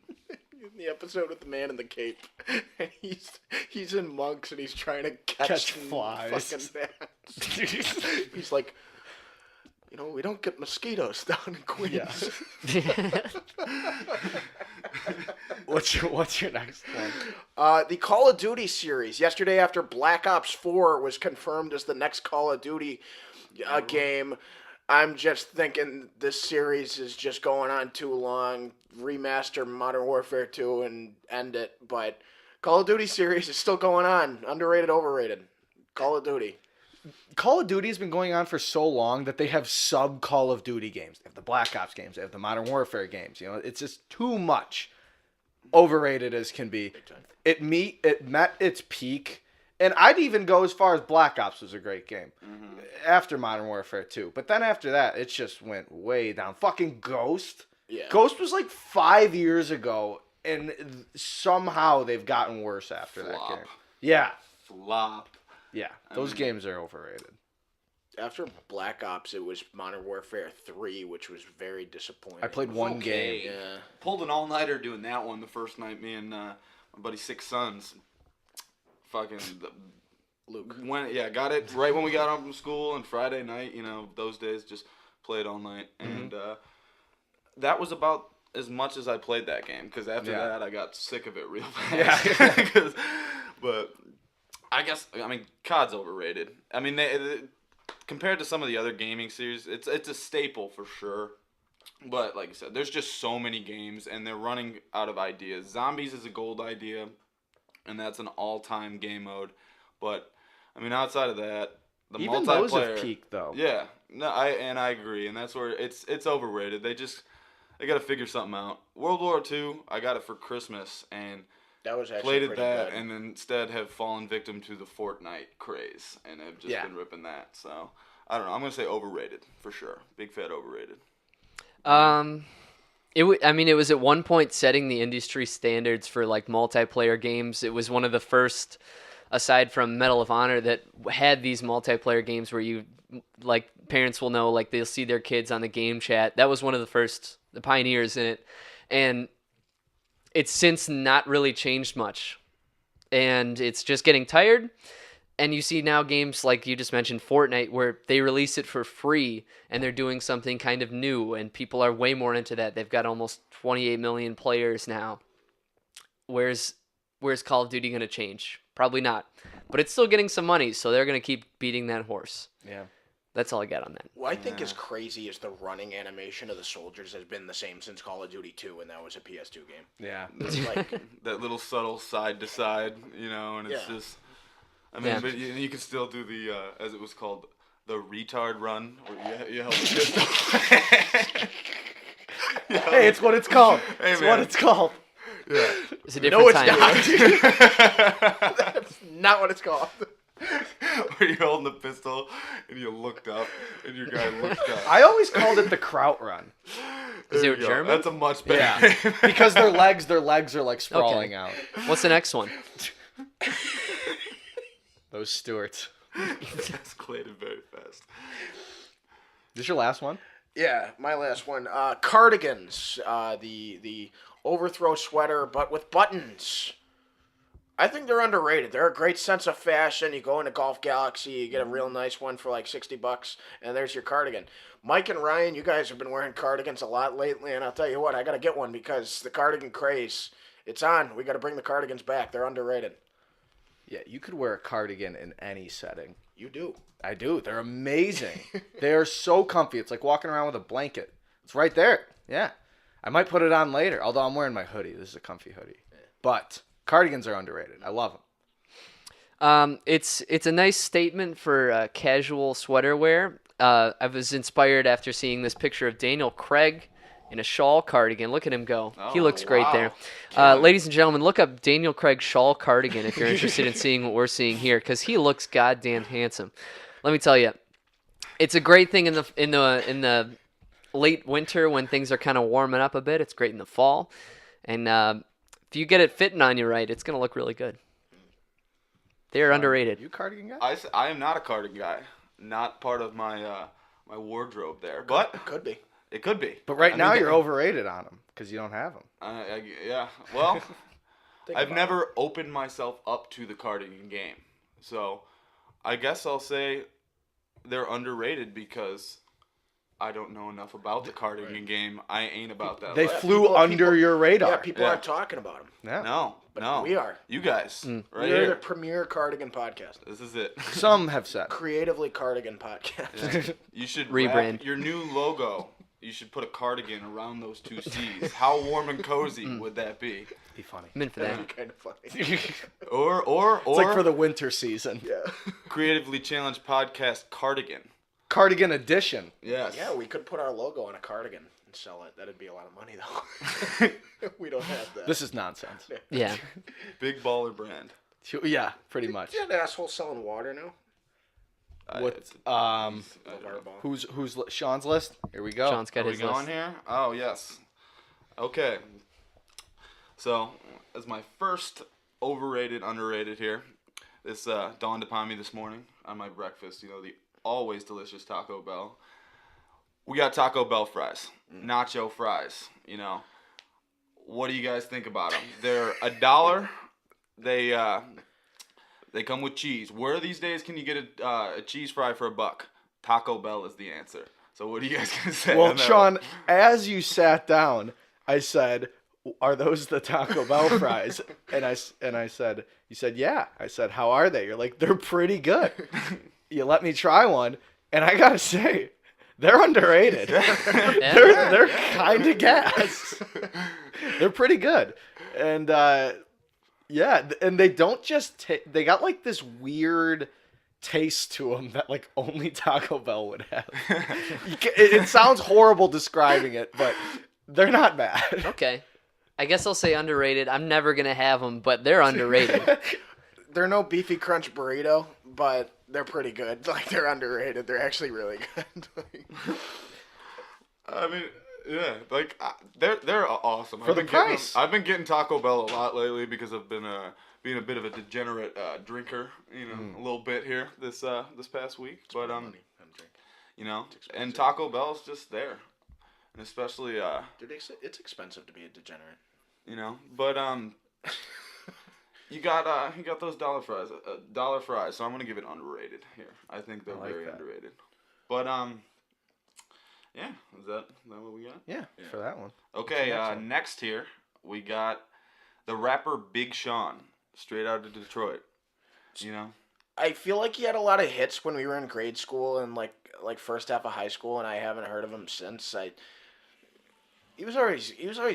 the episode with the man in the cape, and he's in monks and he's trying to catch flies. Fucking bats. He's like, we don't get mosquitoes down in Queens. Yeah. What's your next one? The Call of Duty series. Yesterday, after Black Ops 4 was confirmed as the next Call of Duty game, I'm just thinking this series is just going on too long. Remaster Modern Warfare 2 and end it. But Call of Duty series is still going on. Underrated, overrated. Call of Duty. Call of Duty has been going on for so long that they have sub Call of Duty games. They have the Black Ops games. They have the Modern Warfare games. It's just too much. Overrated as can be. It met its peak, and I'd even go as far as Black Ops was a great game after Modern Warfare 2. But then after that, it just went way down. Fucking Ghost. Yeah. Ghost was like 5 years ago, and somehow they've gotten worse after that game. Yeah. Flop. Yeah, those games are overrated. After Black Ops, it was Modern Warfare 3, which was very disappointing. I played one game. Yeah. Pulled an all-nighter doing that one the first night. Me and my buddy Six Sons. Fucking Luke. Got it right when we got home from school, and Friday night, those days just played all night. And that was about as much as I played that game, because after that I got sick of it real fast. Yeah. But I mean, COD's overrated. I mean, they compared to some of the other gaming series, it's a staple for sure. But like I said, there's just so many games, and they're running out of ideas. Zombies is a gold idea, and that's an all-time game mode. But I mean, outside of that, the Even multiplayer. those have peaked though. Yeah, no, I agree, and that's where it's overrated. They got to figure something out. World War II, I got it for Christmas, and That was actually played it pretty that, good. and instead have fallen victim to the Fortnite craze, and have just been ripping that. So I don't know. I'm gonna say overrated for sure. Big fat overrated. It was at one point setting the industry standards for like multiplayer games. It was one of the first, aside from Medal of Honor, that had these multiplayer games where you, like, parents will know, like, they'll see their kids on the game chat. That was one of the pioneers in it, and it's since not really changed much, and it's just getting tired. And you see now games like you just mentioned, Fortnite, where they release it for free and they're doing something kind of new, and people are way more into that. They've got almost 28 million players now. Where's Call of Duty going to change? Probably not. But it's still getting some money, so they're going to keep beating that horse. Yeah. That's all I got on that. What I think is crazy is the running animation of the soldiers has been the same since Call of Duty 2, and that was a PS2 game. Yeah. It's like, That little subtle side to side, and it's just. I mean, but you can still do the as it was called, the retard run, where you held the pistol. Hey, it's what it's called. Hey, it's man. what it's called. Yeah. It's a different time. that's not what it's called. Where you're holding the pistol and you looked up and your guy looked up. I always called it the Kraut Run. Is There it you go. German? That's a much better Yeah. name. Because their legs are like sprawling out. What's the next one? Those Stewarts. It's escalated very fast. Is this your last one? Yeah, my last one. Cardigans. The overthrow sweater, but with buttons. I think they're underrated. They're a great sense of fashion. You go into Golf Galaxy, you get a real nice one for like $60, and there's your cardigan. Mike and Ryan, you guys have been wearing cardigans a lot lately, and I'll tell you what, I got to get one because the cardigan craze, it's on. We got to bring the cardigans back. They're underrated. Yeah, you could wear a cardigan in any setting. You do. I do. They're amazing. They are so comfy. It's like walking around with a blanket. It's right there. Yeah. I might put it on later, although I'm wearing my hoodie. This is a comfy hoodie. But cardigans are underrated. I love them. It's a nice statement for casual sweater wear. I was inspired after seeing this picture of Daniel Craig in a shawl cardigan. Look at him go. He Oh, looks great wow. there. Ladies and gentlemen, look up Daniel Craig shawl cardigan if you're interested in seeing what we're seeing here, because he looks goddamn handsome. Let me tell you, it's a great thing in the late winter when things are kind of warming up a bit. It's great in the fall, and if you get it fitting on you right, it's gonna look really good. They're underrated. You cardigan guy? I am not a cardigan guy. Not part of my my wardrobe there, but Could be. it could be. But right I now mean, you're overrated on them because you don't have them. Yeah. Well, Think I've about never opened myself up to the cardigan game, so I guess I'll say they're underrated because I don't know enough about the cardigan game. I ain't about that. They life. flew under your radar. Yeah, people Yeah. aren't talking about them. Yeah. No, no. we are. You guys, right We're here. the premier cardigan podcast. This is it. Some have said. Creatively cardigan podcast. Yeah. You should Rebrand. wrap your new logo. You should put a cardigan around those two C's. How warm and cozy would that be? Be funny. I'm in for that. That'd be kind of funny. Or It's like for the winter season. Yeah. Creatively Challenged Podcast cardigan. Cardigan edition. Yes. Yeah, we could put our logo on a cardigan and sell it. That'd be a lot of money, though. We don't have that. This is nonsense. Yeah. Big baller brand. Yeah, pretty much. Yeah, the asshole selling water now. What? It's a- I don't know. Fireball. Who's Sean's list? Here we go. Sean's got Are we his going list. here? Oh, yes. Okay. So, as my first overrated, underrated here, this dawned upon me this morning on my breakfast, the always delicious Taco Bell. We got Taco Bell fries, nacho fries, What do you guys think about them? They're $1. They come with cheese. Where these days can you get a cheese fry for $1? Taco Bell is the answer. So what are you guys gonna say? Well, on that Sean, one? as you sat down, I said, "Are those the Taco Bell fries?" and I said, "You said yeah." I said, "How are they?" You're like, "They're pretty good." You let me try one, and I gotta say, they're underrated. Yeah. they're kind of gas. They're pretty good, and yeah, and they don't just they got like this weird taste to them that like only Taco Bell would have. It sounds horrible describing it, but they're not bad. Okay. I guess I'll say underrated. I'm never gonna have them, but they're underrated. They're no beefy crunch burrito, but they're pretty good. Like, they're underrated. They're actually really good. I mean, yeah, like they're awesome. For the price. I've been getting Taco Bell a lot lately because I've been being a bit of a degenerate drinker, a little bit here this past week. But and Taco Bell's just there, and especially Dude, it's expensive to be a degenerate. but you got those dollar fries, so I'm gonna give it underrated here. I think they're I like very that. underrated. But yeah, is that what we got? Yeah, for that one. Okay, next one? next here we got the rapper Big Sean, straight out of Detroit. I feel like he had a lot of hits when we were in grade school and like first half of high school, and I haven't heard of him since. He was always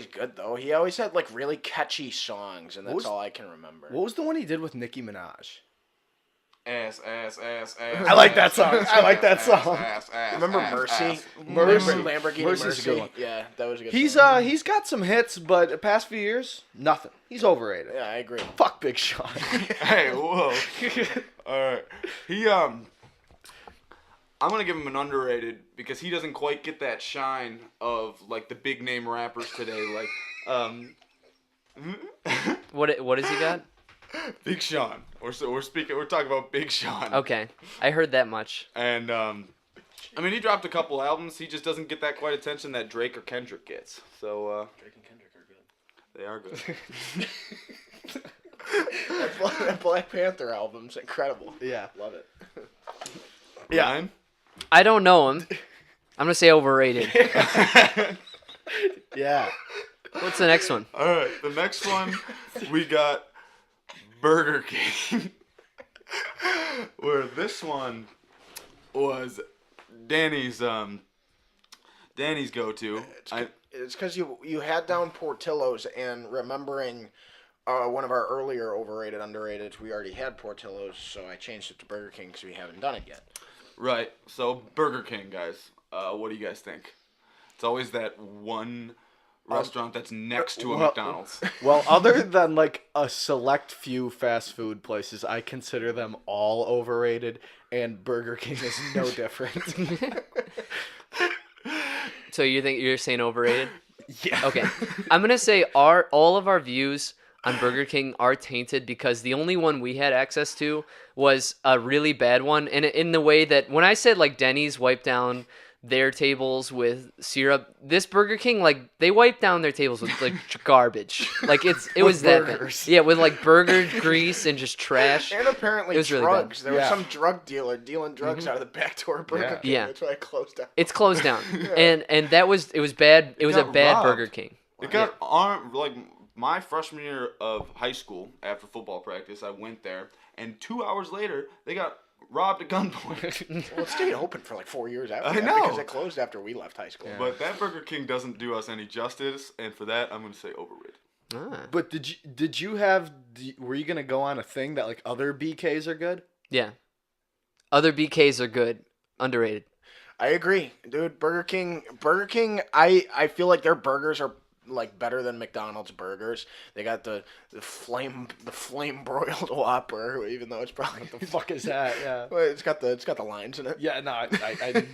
good though. He always had like really catchy songs, and that's all I can remember. What was the one he did with Nicki Minaj? Ass. I like that song. I like that song. Remember Mercy? Mercy. Lamborghini Mercy's a Mercy. good one. Yeah, that was a good. He's song. he's got some hits, but the past few years, nothing. He's overrated. Yeah, I agree. Fuck Big Sean. Hey, whoa. All right. I'm going to give him an underrated because he doesn't quite get that shine of like the big name rappers today like What has he got? Big Sean. We're talking about Big Sean. Okay. I heard that much. And I mean, he dropped a couple albums. He just doesn't get that quite attention that Drake or Kendrick gets. So Drake and Kendrick are good. they are good. That Black Panther album's incredible. Yeah. Love it. Yeah. Ryan? I don't know him. I'm gonna say overrated. Yeah. What's the next one? All right, the next one we got Burger King, where this one was Danny's Danny's go-to. It's because you had down Portillo's and remembering one of our earlier overrated, underrated. We already had Portillo's, so I changed it to Burger King because we haven't done it yet. Right. So Burger King, guys. What do you guys think? It's always that one restaurant that's next to a McDonald's. Well, other than like a select few fast food places, I consider them all overrated, and Burger King is no different. So you're saying overrated? Yeah. Okay. I'm going to say all of our views on Burger King are tainted because the only one we had access to was a really bad one. And in the way that when I said like Denny's wiped down their tables with syrup, this Burger King, like they wiped down their tables with like garbage. Like it was that bad. Yeah, with like burger grease and just trash. And apparently It was really drugs. bad. There was some drug dealer dealing drugs out of the back door of Burger King. Yeah. That's why I closed down. It's closed down. And it was bad. It was a got bad robbed. Burger King. It got armed, like my freshman year of high school after football practice. I went there, and 2 hours later, they got robbed at gunpoint. Well, it stayed open for like 4 years after I that know. because it closed after we left high school. But that Burger King doesn't do us any justice, and for that, I'm going to say overrated. Ah. But did you have? Were you gonna go on a thing that like other BKs are good? Yeah. Other BKs are good. Underrated. I agree, dude. Burger King. I feel like their burgers are like better than McDonald's burgers. They got the flame broiled Whopper, even though it's probably What the fuck is that? Yeah. Well, it's got the lines in it. Yeah. No. I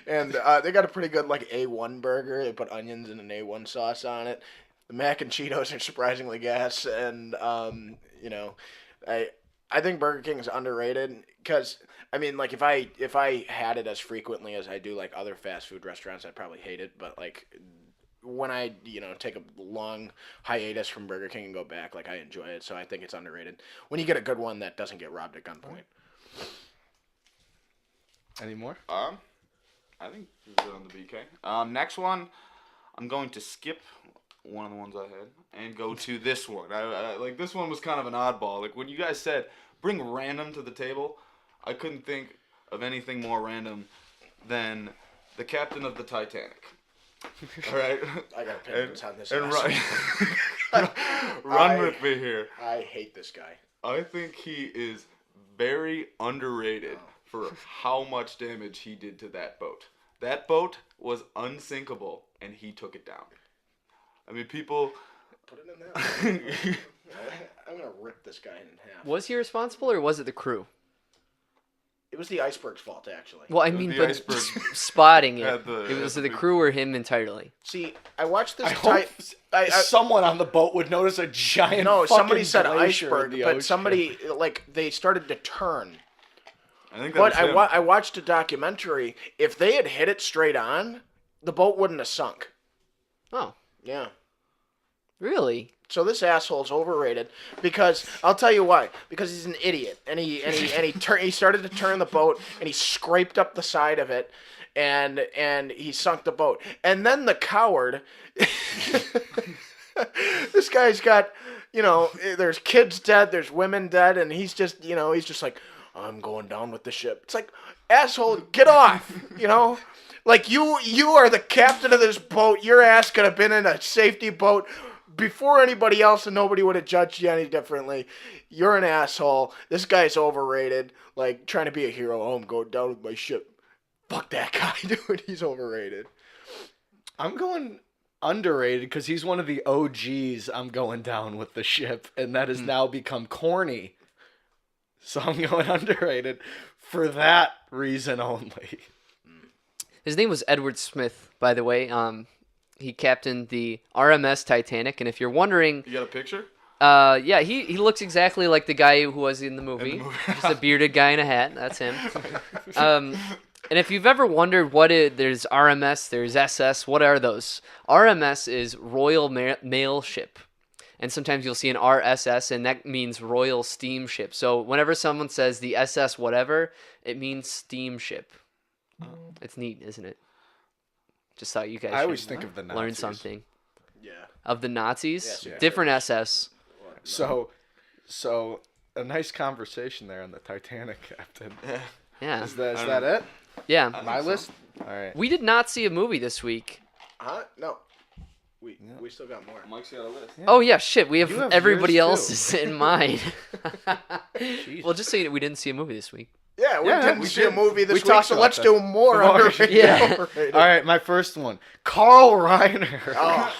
And they got a pretty good like A1 burger. They put onions and an A1 sauce on it. The mac and Cheetos are surprisingly gas, and I think Burger King is underrated because I mean like if I had it as frequently as I do like other fast food restaurants, I'd probably hate it. But like when I take a long hiatus from Burger King and go back, like I enjoy it. So I think it's underrated when you get a good one that doesn't get robbed at gunpoint. Any more? I think we're good on the BK. Next one, I'm going to skip one of the ones I had and go to this one. I like this one was kind of an oddball. Like when you guys said bring random to the table, I couldn't think of anything more random than the captain of the Titanic. All right, I got opinions on this. And ass. run with me here. I hate this guy. I think he is very underrated for how much damage he did to that boat. That boat was unsinkable, and he took it down. I mean, people... Put it in there. I'm going to rip this guy in half. Was he responsible or was it the crew? It was the iceberg's fault, actually. Well, I mean, The but iceberg spotting it. had It was the the big- crew or him entirely. See, I watched this... I hope someone on the boat would notice a giant. No, somebody fucking said glacier in iceberg, the but ocean. somebody, like, they started to turn. I think that But was him. I watched a documentary. If they had hit it straight on, the boat wouldn't have sunk. Oh, Yeah. really? So this asshole's overrated because I'll tell you why. Because he's an idiot, and he started to turn the boat, and he scraped up the side of it, and he sunk the boat. And then the coward, this guy's got, there's kids dead, there's women dead, and he's just like, I'm going down with the ship. It's like, asshole, get off, Like you are the captain of this boat. Your ass could have been in a safety boat before anybody else, and nobody would have judged you any differently. You're an asshole. This guy's overrated. Like, trying to be a hero. Oh, I'm going down with my ship. Fuck that guy, dude. He's overrated. I'm going underrated because he's one of the OGs. I'm going down with the ship, and that has now become corny. So I'm going underrated for that reason only. His name was Edward Smith, by the way. He captained the RMS Titanic, and if you're wondering, You got a picture? yeah, he looks exactly like the guy who was in the movie. Just a bearded guy in a hat. That's him. And if you've ever wondered there's RMS, there's SS. What are those? RMS is Royal Mail Ship, and sometimes you'll see an RSS, and that means Royal Steamship. So whenever someone says the SS whatever, it means steamship. It's neat, isn't it? Just thought you guys I always should think of the Nazis. learn something. Yeah. Of the Nazis? Yes, yes, Different SS. So a nice conversation there on the Titanic, Captain. Yeah. Is that it? Yeah. My list? All right. We did not see a movie this week. Huh? No. We still got more. Mike's got a list. Yeah. Oh yeah, shit. We have, You have everybody yours, else's in mind. Jeez. Well, just say we didn't see a movie this week. Yeah, we Yeah, didn't we see a did. movie this We week, talked so about let's that. do more More, underrated. yeah. Overrated. All right, my first one. Carl Reiner. Oh,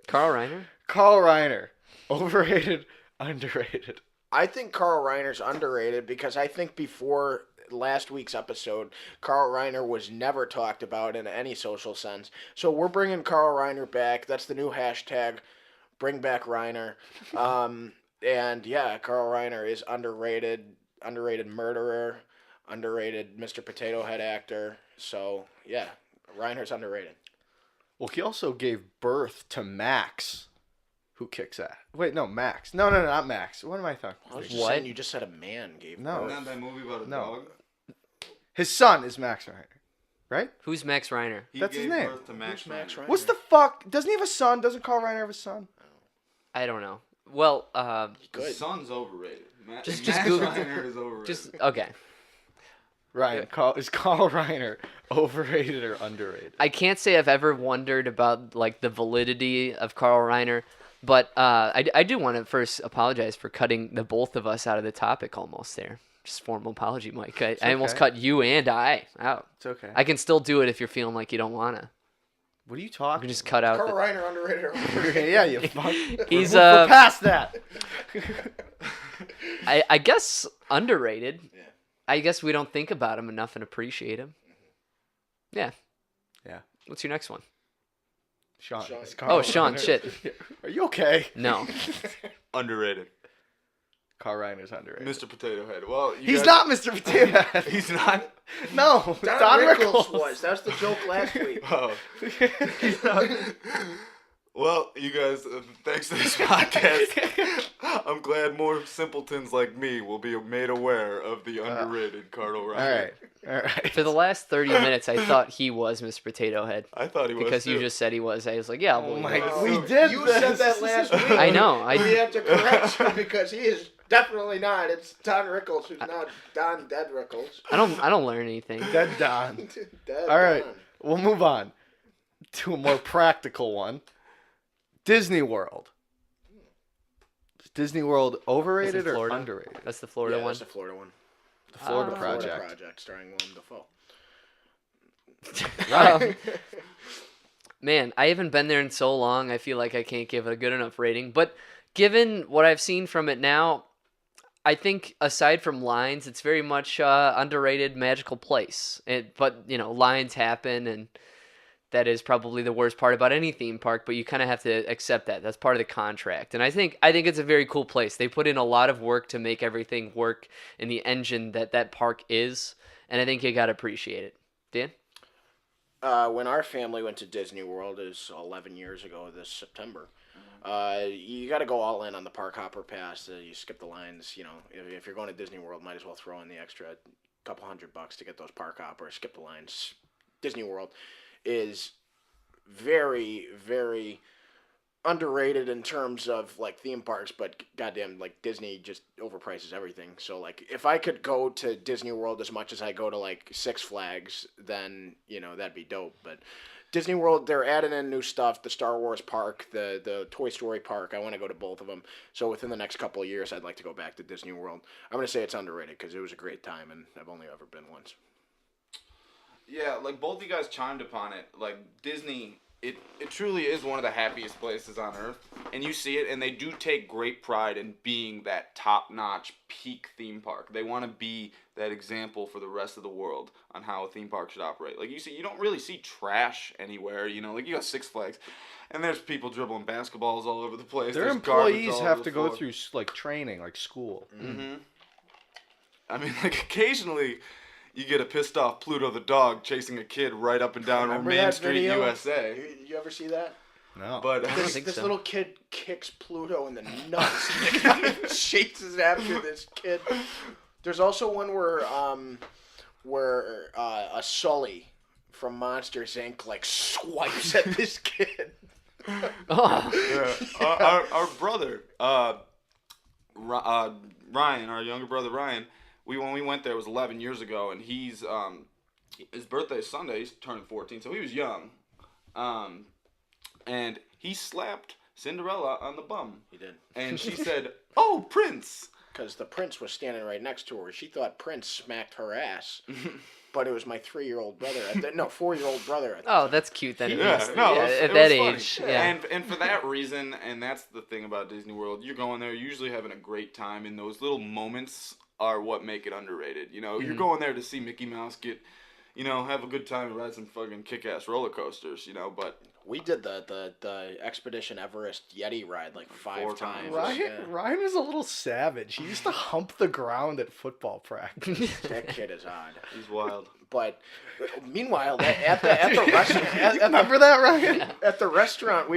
Carl Reiner. Carl Reiner. Overrated, underrated. I think Carl Reiner's underrated because I think before last week's episode, Carl Reiner was never talked about in any social sense. So we're bringing Carl Reiner back. That's the new hashtag. Bring back Reiner. And yeah, Carl Reiner is underrated. Underrated murderer. Underrated Mr. Potato Head actor. So yeah, Reiner's underrated. Well, he also gave birth to Max, who kicks ass. Wait, no, Max. No, not Max. What am I talking? I was just What? saying you just said a man gave No. birth. Not that movie about a No. dog. His son is Max Reiner, right? Who's Max Reiner? He That's his gave name. birth to Max Who's Max Reiner. Reiner? What's the fuck? Doesn't he have a son? Doesn't Carl Reiner have a son? I don't know. Well, The Good. son's overrated. Just Max Google- Reiner is overrated. just okay. Ryan, is Carl Reiner overrated or underrated? I can't say I've ever wondered about like the validity of Carl Reiner, but I do want to first apologize for cutting the both of us out of the topic almost there. Just formal apology, Mike. I almost okay. cut you and I out. It's okay. I can still do it if you're feeling like you don't wanna. What are you You talking? can just cut out. Carl The, Reiner underrated or overrated? Yeah, you fuck. he's We're past that. I guess underrated. Yeah. I guess we don't think about him enough and appreciate him. Yeah. Yeah. What's your next one? Sean. Sean. is Carl Oh, Sean. Reiner- Shit. Are you okay? No. Underrated. Carl Reiner's underrated. Mr. Potato Head. Well, He's not Mr. Potato Head. He's not. No, Don Rickles was. That was the joke last week. Oh. He's not. Well, you guys, thanks to this podcast, I'm glad more simpletons like me will be made aware of the underrated Carl Reiner. All right. For the last 30 minutes, I thought he was Mr. Potato Head. I thought he was Because you too. just said he was. I was like, yeah, I'll Oh believe my it. God. We No, did You this. said that last week. I know. We have to correct you because he is definitely not. It's Don Rickles who's not Don Dead Rickles. I don't learn anything. Dead Don. Dead All right, Don. we'll move on to a more practical one. Disney World. Is Disney World overrated or Florida? underrated? That's the Florida Yeah, one. that's the Florida one. The Florida Ah. Project. Florida Project starring Willem Dafoe. Um, man, I haven't been there in so long. I feel like I can't give it a good enough rating. But given what I've seen from it now, I think aside from lines, it's very much underrated magical place. But lines happen, and that is probably the worst part about any theme park. But you kind of have to accept that. That's part of the contract. And I think it's a very cool place. They put in a lot of work to make everything work in the engine that park is, and I think you got to appreciate it. Dan? When our family went to Disney World, it was 11 years ago this September. You got to go all in on the Park Hopper Pass. You skip the lines. If you're going to Disney World, might as well throw in the extra couple $100 to get those Park Hoppers. Skip the lines. Disney World is very, very underrated in terms of like theme parks, but goddamn, like Disney just overprices everything. So like if I could go to Disney World as much as I go to like Six Flags, then that'd be dope. But Disney World, they're adding in new stuff. The Star Wars park, the Toy Story park. I want to go to both of them. So within the next couple of years, I'd like to go back to Disney World. I'm gonna say it's underrated because it was a great time, and I've only ever been once. Yeah, like both of you guys chimed upon it. Like Disney, it truly is one of the happiest places on earth, and you see it, and they do take great pride in being that top-notch peak theme park. They want to be that example for the rest of the world on how a theme park should operate. Like you don't really see trash anywhere. Like you got Six Flags, and there's people dribbling basketballs all over the place. Their There's garbage employees all have over to the go floor. through like training, like school. Mm-hmm. I mean, like occasionally, you get a pissed off Pluto the dog chasing a kid right up and down Remember Main that Street, video? USA. You ever see that? No. But don't think This so. little kid kicks Pluto in the nuts. The guy chases after this kid. There's also one where a Sully from Monsters Inc. like swipes at this kid. Oh, yeah. Our brother, Ryan, our younger brother Ryan, when we went there, it was 11 years ago, and he's his birthday's Sunday. He's turning 14, so he was young. And he slapped Cinderella on the bum. He did. And she said, "Oh, Prince." Because the prince was standing right next to her. She thought Prince smacked her ass. But it was my 4-year-old brother. 4-year-old brother. Oh, that's cute. Then Yeah, no, at it that was funny. age, yeah. And for that reason, and that's the thing about Disney World, you're going there, you're usually having a great time, and those little moments are what make it underrated. You know, you're going there to see Mickey Mouse get, have a good time and ride some fucking kick-ass roller coasters. But We did the Expedition Everest Yeti ride like 5 times. Ryan was a little savage. He used to hump the ground at football practice. That kid is odd. he's wild. But meanwhile, at the restaurant, Remember that, Ryan? at the restaurant,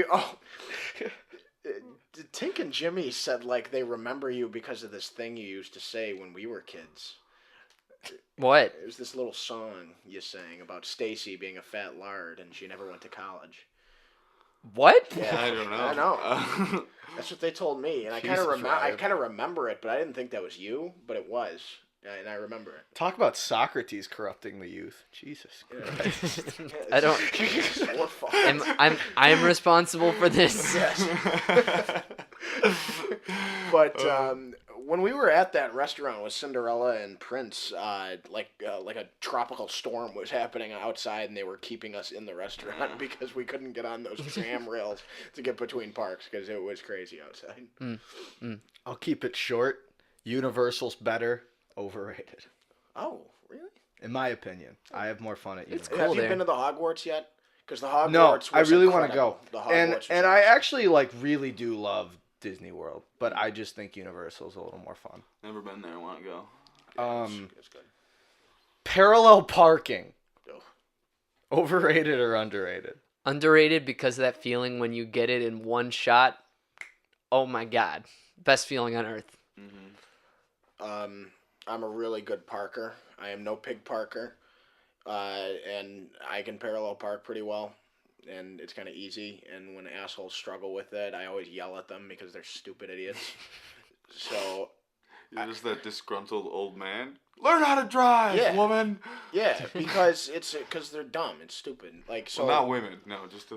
Tink and Jimmy said like they remember you because of this thing you used to say when we were kids. What? It was this little song you sang about Stacy being a fat lard and she never went to college. What? Yeah, I don't know. I know. That's what they told me, and I kind of remember it, but I didn't think that was you, but it was, and I remember it. Talk about Socrates corrupting the youth. Jesus Christ. I don't. It's your fault. I'm responsible for this. Yes. But when we were at that restaurant with Cinderella and Prince, like a tropical storm was happening outside, and they were keeping us in the restaurant because we couldn't get on those tram rails to get between parks because it was crazy outside. I'll keep it short. Universal's better. Overrated. Oh, really? In my opinion. I have more fun at Universal. cool Have you there. been to the Hogwarts yet? Because the Hogwarts No, was I really want to incredible. go. The Hogwarts And was I awesome. actually really do love Disney World, but I just think Universal's a little more fun. Never been there. Want to go? It's good. Parallel parking. Ugh. Overrated or underrated? Underrated because of that feeling when you get it in one shot. Oh my God, best feeling on earth. I'm a really good parker. I am no pig parker, and I can parallel park pretty well, and it's kind of easy. And when assholes struggle with it, I always yell at them because they're stupid idiots. So You're just that disgruntled old man. Learn how to drive, Yeah. woman. yeah, because they're dumb. It's stupid. Like so. Well, not women. No, just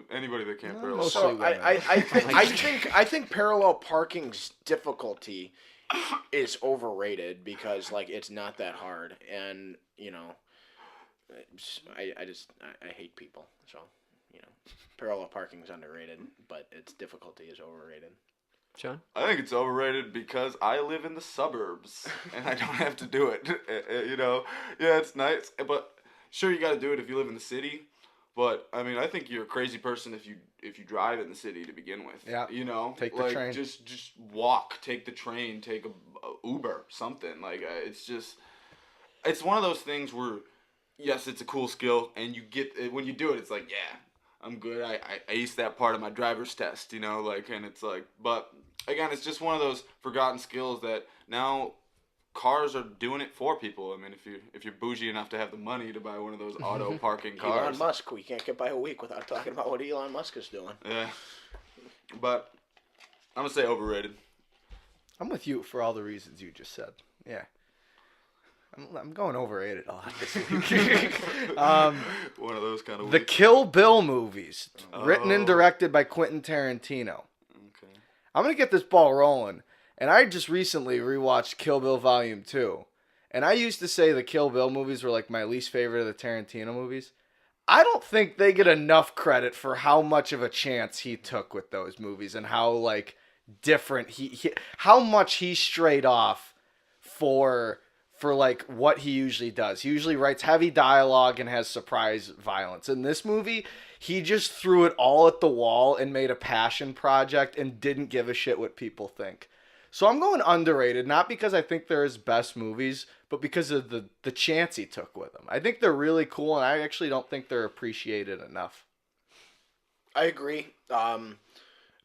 anybody that can't parallel. mostly So women. I think parallel parking's difficulty is overrated because like it's not that hard, and I hate people, so parallel parking's underrated, but its difficulty is overrated. Sean? I think it's overrated because I live in the suburbs and I don't have to do it. Yeah, it's nice, but sure you got to do it if you live in the city. But I mean, I think you're a crazy person if you drive in the city to begin with. Yeah. Take the like train. just walk, take the train, take a Uber, something. Like it's one of those things where yes, it's a cool skill, and you get when you do it, it's like yeah, I'm good. I aced that part of my driver's test, and it's like, but again, it's just one of those forgotten skills that now cars are doing it for people. I mean, if you're bougie enough to have the money to buy one of those auto parking cars. Elon Musk, we can't get by a week without talking about what Elon Musk is doing. Yeah. But I'm gonna say overrated. I'm with you for all the reasons you just said. Yeah. I'm going overrated a lot this week. One of those kind of The weeks. Kill Bill movies, written and Oh. directed by Quentin Tarantino. Okay. I'm going to get this ball rolling. And I just recently rewatched Kill Bill Volume 2. And I used to say the Kill Bill movies were like my least favorite of the Tarantino movies. I don't think they get enough credit for how much of a chance he took with those movies and how like different how much he strayed off for like what he usually does. He usually writes heavy dialogue and has surprise violence. In this movie, he just threw it all at the wall and made a passion project and didn't give a shit what people think. So I'm going underrated, not because I think they're his best movies, but because of the chance he took with them. I think they're really cool, and I actually don't think they're appreciated enough. I agree.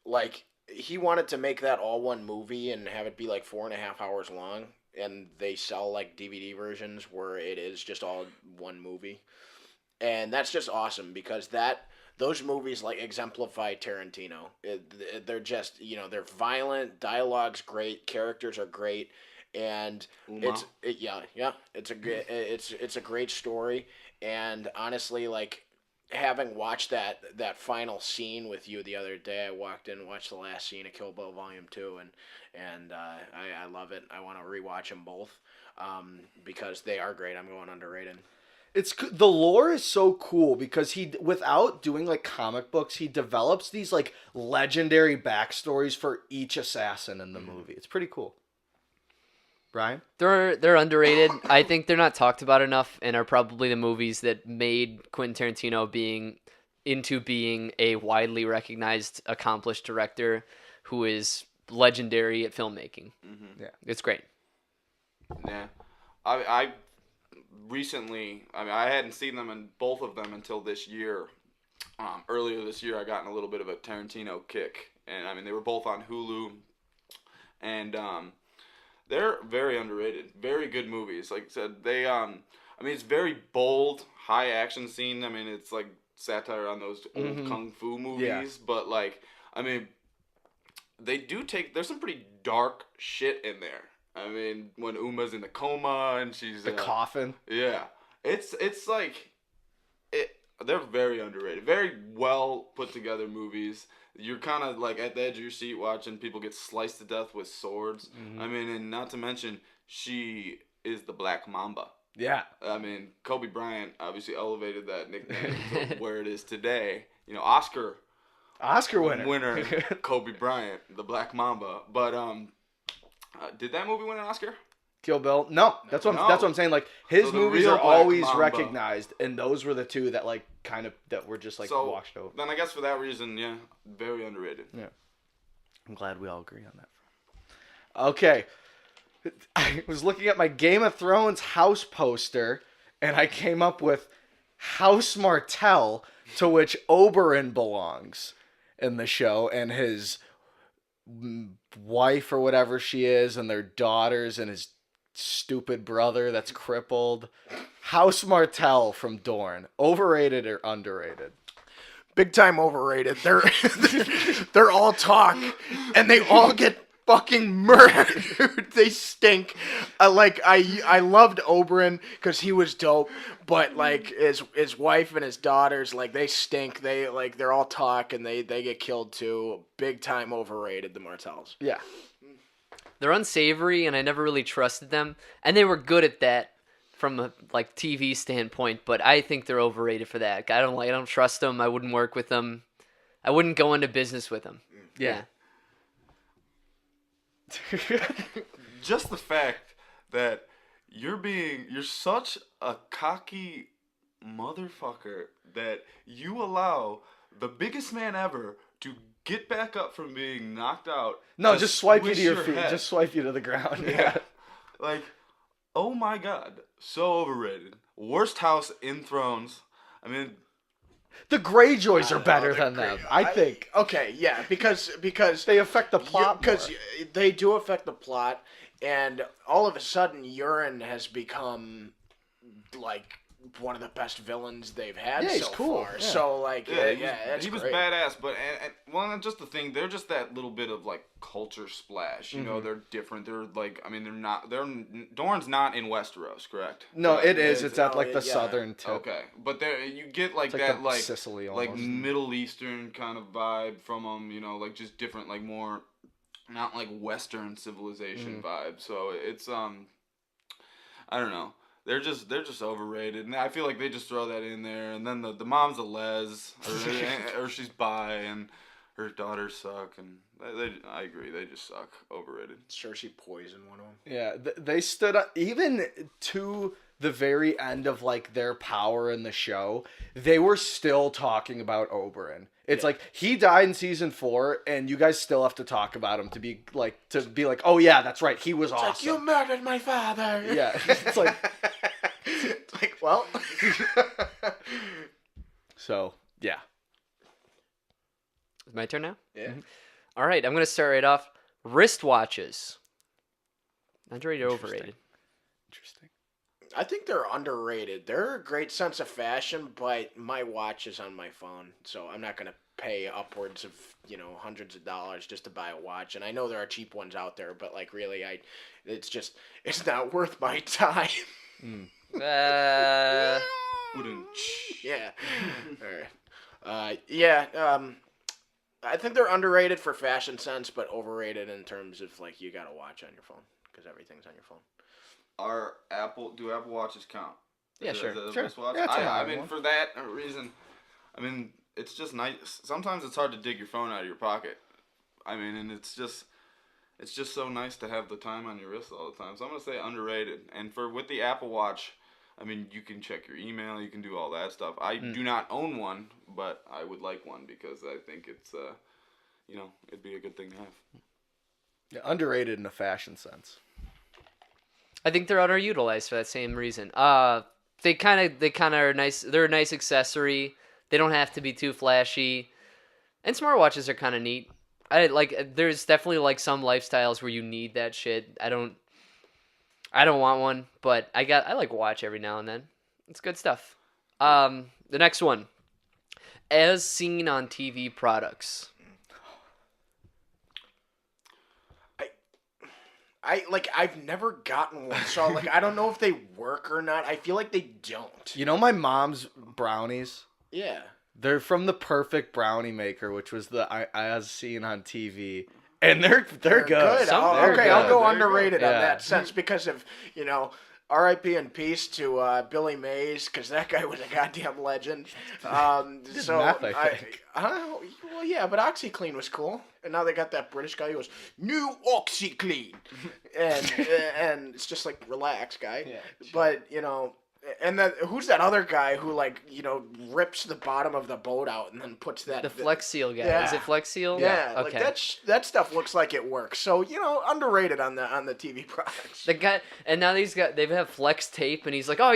Like he wanted to make that all one movie and have it be like 4.5 hours long, and they sell like DVD versions where it is just all one movie, and that's just awesome because those movies like exemplify Tarantino. They're just they're violent, dialogue's great, characters are great, and Uma. it's a great story, and honestly, like having watched that final scene with you the other day, I walked in and watched the last scene of Kill Bill Volume 2, and I love it. I want to rewatch them both because they are great. I'm going underrated. The lore is so cool because without doing like comic books, he develops these like legendary backstories for each assassin in the movie. It's pretty cool. Brian? They're underrated. I think they're not talked about enough, and are probably the movies that made Quentin Tarantino being a widely recognized, accomplished director who is legendary at filmmaking. Yeah. It's great. Yeah, I recently, I hadn't seen them in both of them until this year. Earlier this year, I got in a little bit of a Tarantino kick, and I mean they were both on Hulu, and they're very underrated, very good movies. Like I said, it's very bold, high action scene. I mean, it's like satire on those old kung fu movies, but like, I mean, there's some pretty dark shit in there. I mean, when Uma's in the coma and she's The coffin. yeah, it's like they're very underrated, very well put together movies. You're kind of like at the edge of your seat watching people get sliced to death with swords. I mean, and not to mention she is the Black Mamba. Yeah. I mean, Kobe Bryant obviously elevated that nickname to where it is today. You know, Oscar winner Kobe Bryant, the Black Mamba. But did that movie win an Oscar? Kill Bill? No, that's what I'm saying. Like his So the movies real are Black always Mamba. recognized, and those were the two that like kind of that were just like So washed over. then I guess for that reason, yeah, very underrated. Yeah, I'm glad we all agree on that. Okay, I was looking at my Game of Thrones house poster, and I came up with House Martell, to which Oberyn belongs in the show, and his wife or whatever she is, and their daughters, and his stupid brother that's crippled. House Martell from Dorne. Overrated or underrated? Big time overrated. They're all talk, and they all get fucking murdered, dude. They stink. I loved Oberyn because he was dope, but like his wife and his daughters, like they stink. They're all talk and they get killed too. Big time overrated, the Martells. Yeah. They're unsavory, and I never really trusted them, and they were good at that from a like TV standpoint. But I think they're overrated for that. I don't trust them. I wouldn't work with them. I wouldn't go into business with them. Yeah. Just the fact that you're such a cocky motherfucker that you allow the biggest man ever to get back up from being knocked out. No, just swipe you squish to your your feet. head. Just swipe you to the ground. Yeah. Like, oh my god. So overrated. Worst house in Thrones. I mean, The Greyjoys are better they're than them, great. I think. Okay, yeah, because They affect the plot because more. they do affect the plot, and all of a sudden, Euron has become like one of the best villains they've had Yeah, he's so cool, far. yeah. So like, he was great. badass, but and well, not just the thing. They're just that little bit of like culture splash. You know, they're different. They're like, I mean, they're not. Dorne's not in Westeros, correct? No, Correct. it is. It's at like the yeah. southern tip. Okay, but there you get like It's that, the like Sicily like almost. Middle Eastern kind of vibe from them. You know, like just different, like more, not like Western civilization vibe. So it's I don't know. They're just overrated, and I feel like they just throw that in there. And then the mom's a les, or she's bi, and her daughters suck, and I agree, they just suck. Overrated. Cersei poisoned one of them. Yeah, they stood up even to the very end of like their power in the show. They were still talking about Oberyn. It's like he died in season 4, and you guys still have to talk about him to be like, oh yeah, that's right, he was awesome. Like, you murdered my father. Yeah, it's like, it's like, well. so yeah. Is my turn now? Yeah. All right, I'm going to start right off. Wristwatches. Underrated or overrated? Interesting. I think they're underrated. They're a great sense of fashion, but my watch is on my phone, so I'm not gonna pay upwards of hundreds of dollars just to buy a watch. And I know there are cheap ones out there, but like really, it's not worth my time. Yeah. All right. I think they're underrated for fashion sense, but overrated in terms of like you got to watch on your phone because everything's on your phone. Do Apple Watches count? Yeah, sure. Sure. Watch? Yeah, I mean, for that reason, I mean, it's just nice. Sometimes it's hard to dig your phone out of your pocket. I mean, and it's just so nice to have the time on your wrist all the time. So I'm gonna say underrated. And with the Apple Watch, I mean, you can check your email, you can do all that stuff. I do not own one, but I would like one because I think it's, it'd be a good thing to have. Yeah, underrated in a fashion sense. I think they're underutilized for that same reason. They kind of are nice. They're a nice accessory. They don't have to be too flashy, and smartwatches are kind of neat. There's definitely like some lifestyles where you need that shit. I don't want one, but I like watch every now and then. It's good stuff. The next one, as seen on TV products. I've never gotten one, so like I don't know if they work or not. I feel like they don't. You know my mom's brownies? Yeah. They're from the Perfect Brownie Maker, which was the as seen on TV. And they're good. They're good. I'll go underrated on that sense because of, R.I.P. and peace to Billy Mays, because that guy was a goddamn legend. Meth, I think. Well, yeah, but OxyClean was cool. And now they got that British guy who goes, new OxyClean. and it's just like, relax, guy. Yeah, but, and then who's that other guy who rips the bottom of the boat out and then puts that... The Flex Seal guy. Yeah. Is it Flex Seal? Yeah. Okay. Like that stuff looks like it works. So, underrated on the TV products. The guy, and now they have Flex tape, and he's like, "Oh,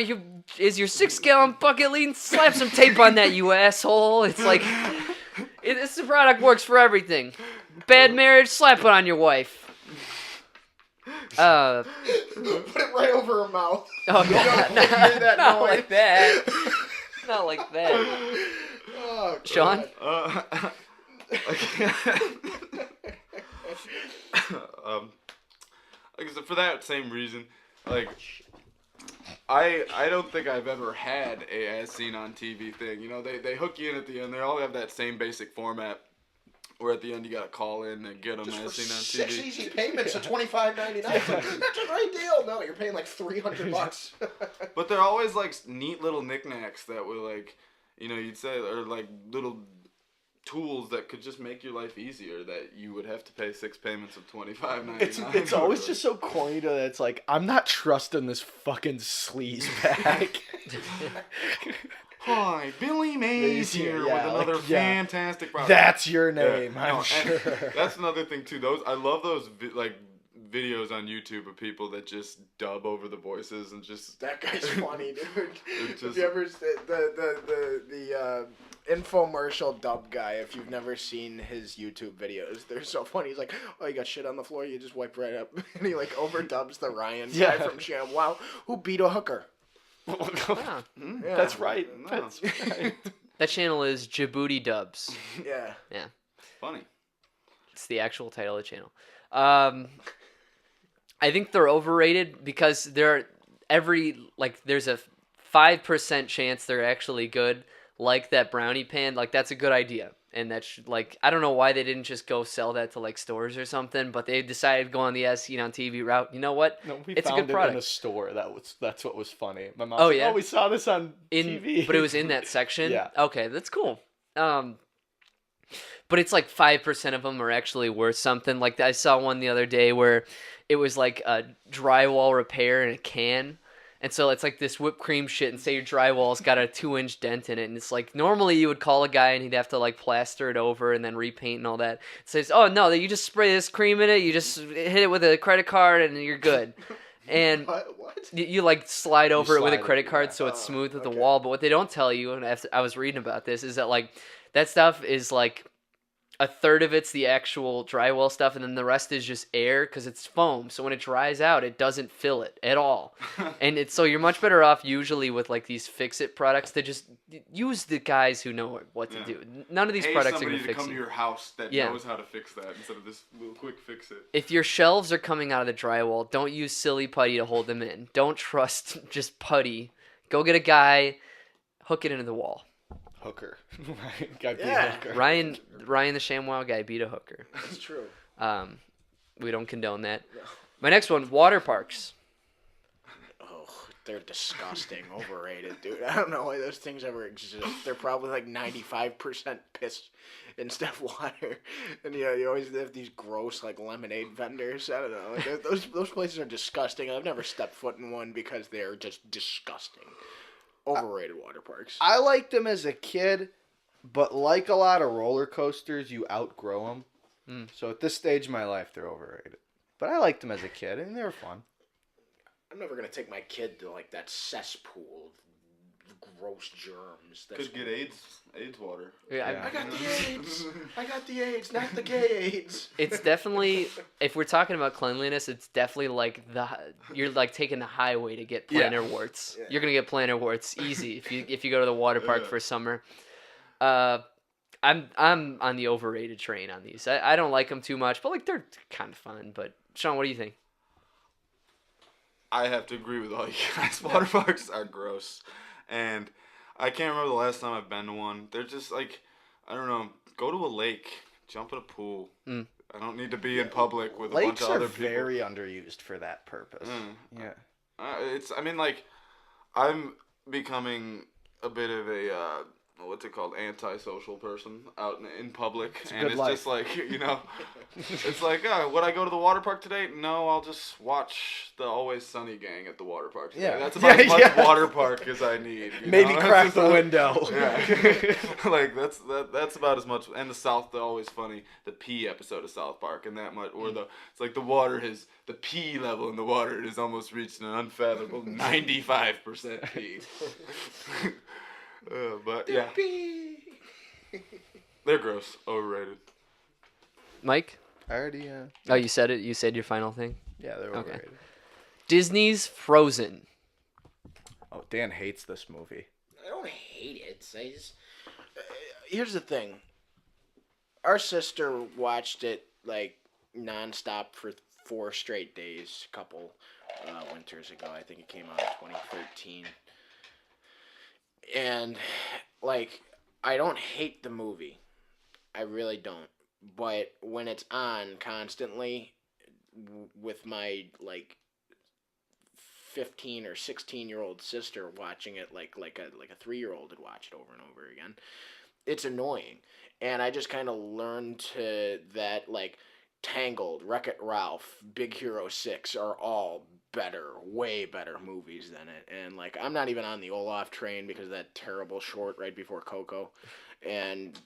is your 6-gallon bucket lean? Slap some tape on that, you asshole!" It's like, the product works for everything. Bad marriage, slap it on your wife. Put it right over her mouth. Oh yeah, not like that. Not like that. Oh, Sean. Like I said, for that same reason, like I don't think I've ever had a as seen on TV thing. They hook you in at the end. They all have that same basic format. Or at the end, you gotta call in and get them as seen on TV. 6 easy payments of $25.99. That's a great deal. No, you're paying like $300. But they're always like neat little knickknacks that were like, you'd say, or like little tools that could just make your life easier. That you would have to pay 6 payments of $25.99. It's always just so corny that it's like, I'm not trusting this fucking sleaze bag. Hi, Billy Mays here with another fantastic product. That's your name, I'm sure. That's another thing too. I love those videos on YouTube of people that just dub over the voices and just. That guy's funny, dude. Have you ever the infomercial dub guy? If you've never seen his YouTube videos, they're so funny. He's like, "Oh, you got shit on the floor. You just wipe right up," and he overdubs the Ryan guy from ShamWow who beat a hooker. Yeah. That's right. No. That's right. That channel is Djibouti Dubs. Yeah. Yeah. Funny. It's the actual title of the channel. I think they're overrated because there's a 5% chance they're actually good. Like that brownie pan, that's a good idea. And that's I don't know why they didn't just go sell that to stores or something, but they decided to go on the as seen on TV route. You know what? No, it's found a good product. in a store. That's what was funny. My mom said, we saw this on TV. But it was in that section? Yeah. Okay, that's cool. But it's 5% of them are actually worth something. I saw one the other day where it was a drywall repair in a can. And so it's this whipped cream shit, and say your drywall's got a 2-inch dent in it, and it's normally you would call a guy and he'd have to plaster it over and then repaint and all that. It says, "Oh no, you just spray this cream in it, you just hit it with a credit card and you're good." And what? You slide over it with a credit card so it's Oh, smooth with the okay. wall. But what they don't tell you, and I was reading about this, is that that stuff is a third of it's the actual drywall stuff, and then the rest is just air because it's foam. So when it dries out, it doesn't fill it at all. And so you're much better off usually with like these fix-it products to just use the guys who know what to do. None of these products are going to fix come to you. your house that knows how to fix that instead of this little quick fix it. If your shelves are coming out of the drywall, don't use silly putty to hold them in. Don't trust just putty. Go get a guy, hook it into the wall. Hooker. Got beat Yeah. hooker. Ryan the ShamWow guy beat a hooker. That's true. We don't condone that. My next one, water parks. Oh, they're disgusting. Overrated, dude. I don't know why those things ever exist. They're probably like 95% piss instead of water. And you always have these gross like lemonade vendors. I don't know. Like, those places are disgusting. I've never stepped foot in one because they're just disgusting. Overrated water parks. I liked them as a kid, but like a lot of roller coasters, you outgrow them. So at this stage of my life, they're overrated. But I liked them as a kid, and they were fun. I'm never gonna take my kid to like that cesspool of gross germs. Could get AIDS water. Yeah. I got the AIDS. I got the AIDS, not the gay AIDS. It's definitely, if we're talking about cleanliness, it's definitely like you're like taking the highway to get plantar warts. Yeah. You're gonna get plantar warts easy if you go to the water park for summer. I'm on the overrated train on these. I don't like them too much, but like they're kind of fun. But Sean, what do you think? I have to agree with all you guys. Water parks are gross. And I can't remember the last time I've been to one. They're just like, I don't know, go to a lake, jump in a pool. I don't need to be in public with a bunch of other people. Lakes are very underused for that purpose. Yeah. I'm becoming a bit of a, what's it called, antisocial person out in public. It's life. just like, it's like, would I go to the water park today? No, I'll just watch the Always Sunny gang at the water park today. Yeah. That's about as much water park as I need. Maybe crack the window. Yeah. Like, that's about as much. And the Always Funny, the P episode of South Park, and that much, or it's like the P level in the water has almost reached an unfathomable 95% P. But yeah, they're gross, overrated. Mike? I already, Oh, you said it? You said your final thing? yeah, they're Okay. overrated. Disney's Frozen. Oh, Dan hates this movie. I don't hate it. I just here's the thing. Our sister watched it like nonstop for 4 straight days, a couple winters ago. I think it came out in 2013. And like, I don't hate the movie. I really don't. But when it's on constantly with my like 15 or 16-year-old sister watching it like a 3-year-old would watch it over and over again, it's annoying. And I just kind of learned to that like Tangled, Wreck-It Ralph, Big Hero 6 are all better, way better movies than it. And like, I'm not even on the Olaf train because of that terrible short right before Coco. And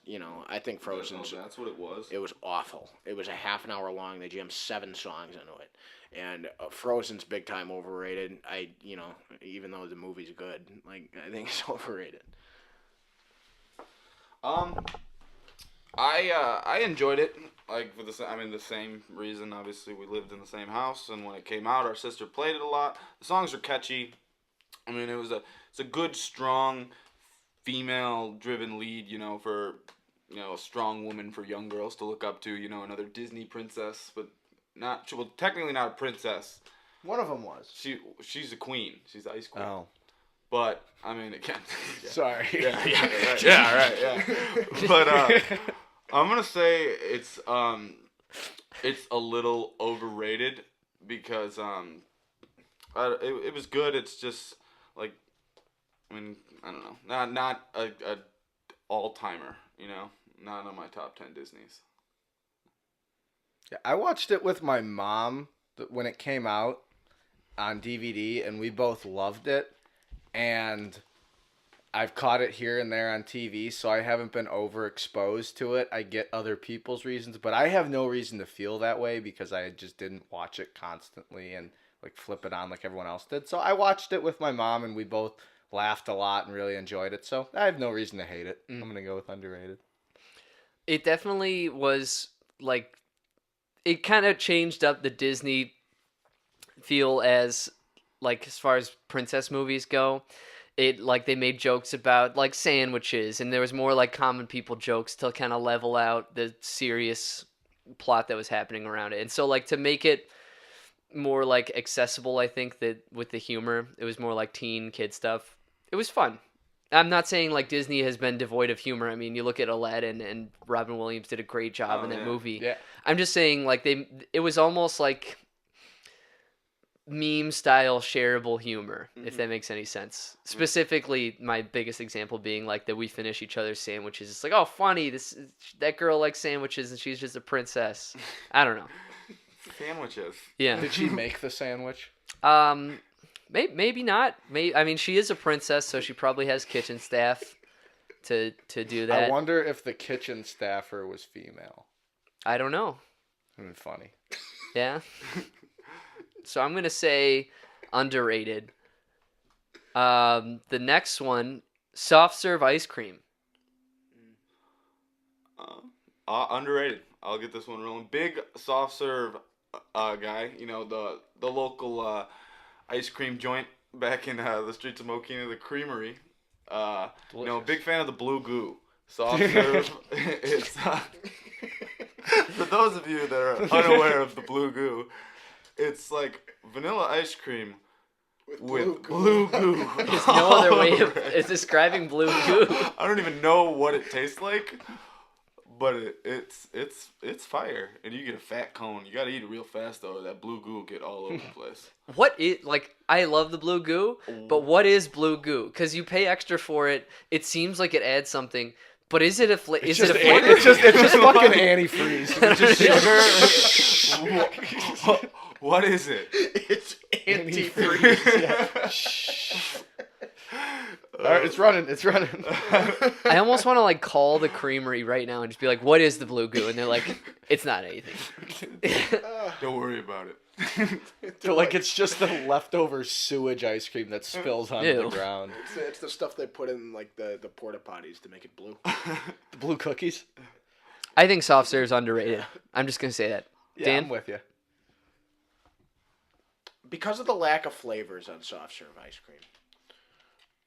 I think Frozen's. Oh, that's what it was. It was awful. It was a half an hour long. They jammed 7 songs into it. And Frozen's big time overrated. Even though the movie's good, like, I think it's overrated. I enjoyed it, like, for the same reason. Obviously, we lived in the same house, and when it came out, our sister played it a lot. The songs are catchy. I mean, it's a good, strong, female-driven lead, for, a strong woman for young girls to look up to, another Disney princess, but technically not a princess. One of them was. She's a queen. She's the ice queen. Oh. But, I mean, again. Yeah. Sorry. Yeah, right. Yeah, right, yeah. But, I'm gonna say it's a little overrated because it was good. It's just like, I mean, I don't know, not a all timer, not on my top 10 Disneys. Yeah, I watched it with my mom when it came out on DVD, and we both loved it. And I've caught it here and there on TV, so I haven't been overexposed to it. I get other people's reasons, but I have no reason to feel that way because I just didn't watch it constantly and like flip it on like everyone else did. So I watched it with my mom, and we both laughed a lot and really enjoyed it. So I have no reason to hate it. I'm gonna go with underrated. it definitely was like it kind of changed up the Disney feel as far as princess movies go. It like they made jokes about like sandwiches, and there was more like common people jokes to kind of level out the serious plot that was happening around it. And so like to make it more like accessible, I think that with the humor, it was more like teen kid stuff. It was fun. I'm not saying like Disney has been devoid of humor. I mean, you look at Aladdin and Robin Williams did a great job in that yeah. movie. Yeah. I'm just saying like it was almost like meme style shareable humor, if that makes any sense. Specifically, my biggest example being like that we finish each other's sandwiches. It's like, oh, funny, that girl likes sandwiches and she's just a princess. I don't know. Sandwiches. Yeah. Did she make the sandwich? Maybe not. I mean, she is a princess, so she probably has kitchen staff to do that. I wonder if the kitchen staffer was female. I don't know. Funny. Yeah. So I'm gonna say underrated. The next one, soft serve ice cream. Underrated. I'll get this one rolling. Big soft serve guy. You know, the local ice cream joint back in the streets of Mokina, the Creamery. You know, big fan of the blue goo. Soft serve. It's for those of you that are unaware of the blue goo, it's like vanilla ice cream with blue goo. There's no other way of describing blue goo. I don't even know what it tastes like, but it's fire, and you get a fat cone. You gotta eat it real fast though. That blue goo will get all over the place. What is like? I love the blue goo, but what is blue goo? Because you pay extra for it. It seems like it adds something. But is it a flavor? It's just fucking antifreeze. Just sugar. What is it? It's antifreeze. All right, it's running. I almost want to like call the Creamery right now and just be like, "What is the blue goo?" And they're like, "It's not anything." Don't worry about it. They're like, it's just the leftover sewage ice cream that spills onto Ew. the ground. It's the stuff they put in like the porta potties to make it blue. The blue cookies. I think soft serve's underrated. I'm just gonna say that. Yeah, Dan? I'm with you. Because of the lack of flavors on soft serve ice cream,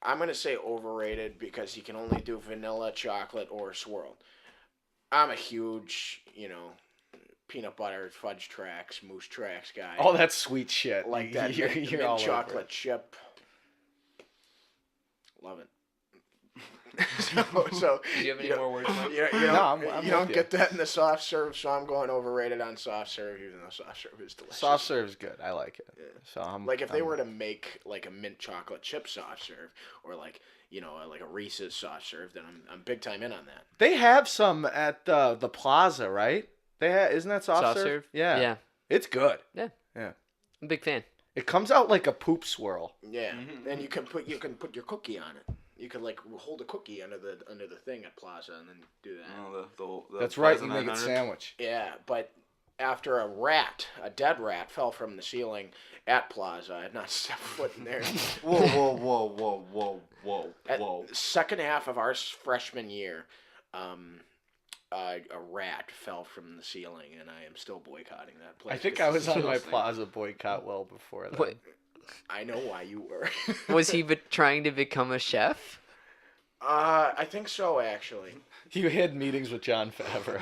I'm going to say overrated because you can only do vanilla, chocolate, or swirled. I'm a huge, peanut butter, fudge tracks, moose tracks guy. All that sweet shit. Like that You're mint all over chocolate it. chip. Love it. so Do you have any more words, Mike? I'm you don't with get that in the soft serve, so I'm going overrated on soft serve, even though soft serve is delicious. Soft serve's good. I like it. So Like if they were to make like a mint chocolate chip soft serve, or like like a Reese's soft serve, then I'm big time in on that. They have some at the Plaza, right? Isn't that soft, Soft serve? serve? Yeah. Yeah. It's good. Yeah. Yeah. I'm a big fan. It comes out like a poop swirl. Yeah, and you can put your cookie on it. You could like hold a cookie under the thing at Plaza and then do that. Oh, the That's right. Plaza You make it 900. sandwich. Yeah, but after a dead rat, fell from the ceiling at Plaza, I had not stepped foot in there. Whoa. At second half of our freshman year, a rat fell from the ceiling, and I am still boycotting that place. I think I was on my Plaza boycott well before that. What? I know why you were. Was he trying to become a chef? I think so, actually. You had meetings with John Favreau.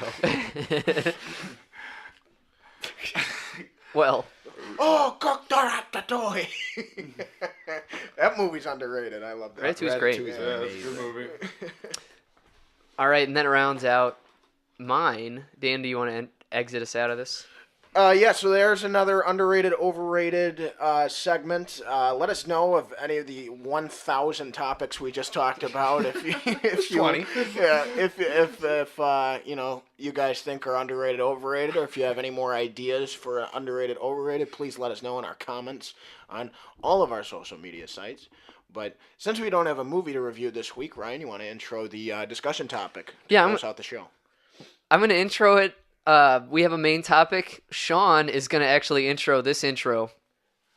Well, Oh, cook the ratatouille! That movie's underrated. I love that. Ratatouille's great. Ratatouille's Yeah, it's a amazing. good movie. all right, and that rounds out mine. Dan, do you want to exit us out of this? Yeah, so there's another underrated, overrated segment. Let us know of any of the 1,000 topics we just talked about. If 20. Yeah, if you guys think are underrated, overrated, or if you have any more ideas for underrated, overrated, please let us know in our comments on all of our social media sites. But since we don't have a movie to review this week, Ryan, you want to intro the discussion topic? Yeah, close out the show. I'm going to intro it. We have a main topic. Sean is going to actually intro this intro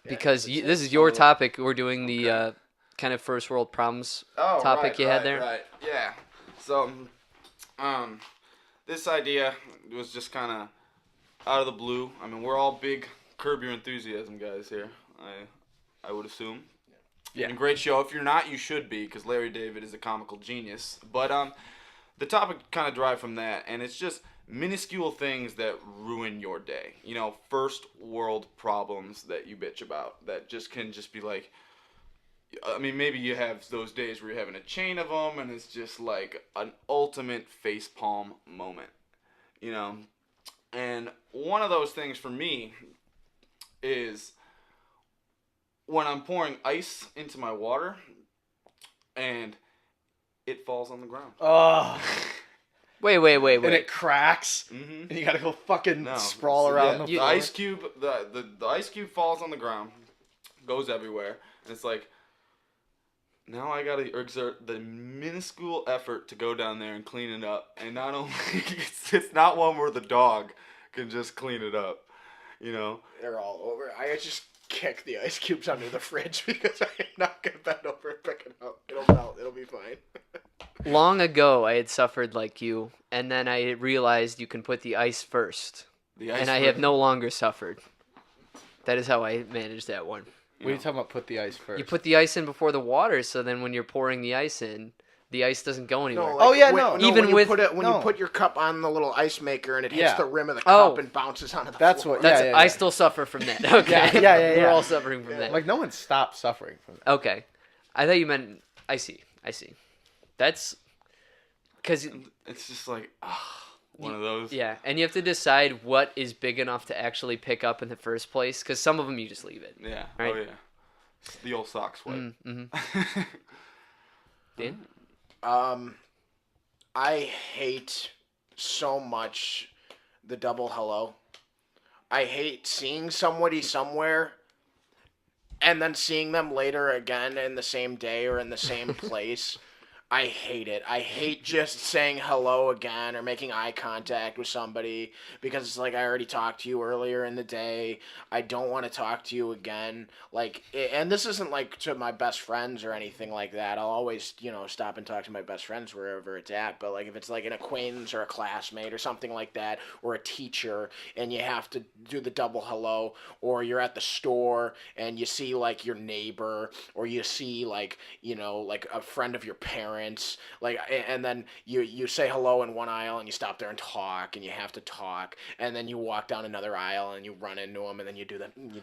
because this is your topic. We're doing the kind of first world problems topic you had there. Right. Yeah. So, this idea was just kind of out of the blue. I mean, we're all big Curb Your Enthusiasm guys here. I would assume. Yeah. And a great show. If you're not, you should be, because Larry David is a comical genius. But the topic kind of derived from that, and it's just minuscule things that ruin your day. You know, first world problems that you bitch about that just can just be like, I mean, maybe you have those days where you're having a chain of them, and it's just like an ultimate facepalm moment, you know? And one of those things for me is when I'm pouring ice into my water, and it falls on the ground. Oh. Wait. And it cracks, Mm-hmm. and you gotta go fucking No. sprawl around Yeah, the the floor. ice cube. The ice cube falls on the ground, goes everywhere, and it's like, now I gotta exert the minuscule effort to go down there and clean it up. And not only it's not one where the dog can just clean it up, you know. They're all over. I just kick the ice cubes under the fridge because I'm not gonna bend over and pick it up. It'll melt. It'll be fine. Long ago, I had suffered like you, and then I realized you can put the ice first, The ice and I have no longer suffered. That is how I managed that one. What are you talking about? Put the ice first. You put the ice in before the water, so then when you're pouring the ice in, the ice doesn't go anywhere. Oh, yeah, Even when you with- put it, when no. you put your cup on the little ice maker and it hits Yeah. the rim of the Oh. cup and bounces onto the That's floor. what- That's, yeah, I yeah. still suffer from that. Okay. Yeah. We're all suffering from that. Like, no one stopped suffering from that. Okay. I thought you meant. I see. That's because It's just like one of those. yeah, and you have to decide what is big enough to actually pick up in the first place. Because some of them you just leave it. Yeah. Right? Oh yeah. It's the old sock sweat. Mm-hmm. Dan? I hate so much the double hello. I hate seeing somebody somewhere and then seeing them later again in the same day or in the same place. I hate it. I hate just saying hello again or making eye contact with somebody because it's like I already talked to you earlier in the day. I don't want to talk to you again. Like, and this isn't like to my best friends or anything like that. I'll always, stop and talk to my best friends wherever it's at. But like if it's like an acquaintance or a classmate or something like that or a teacher and you have to do the double hello, or you're at the store and you see like your neighbor, or you see like, like a friend of your parents, like, and then you say hello in one aisle and you stop there and talk and you have to talk, and then you walk down another aisle and you run into them and then you do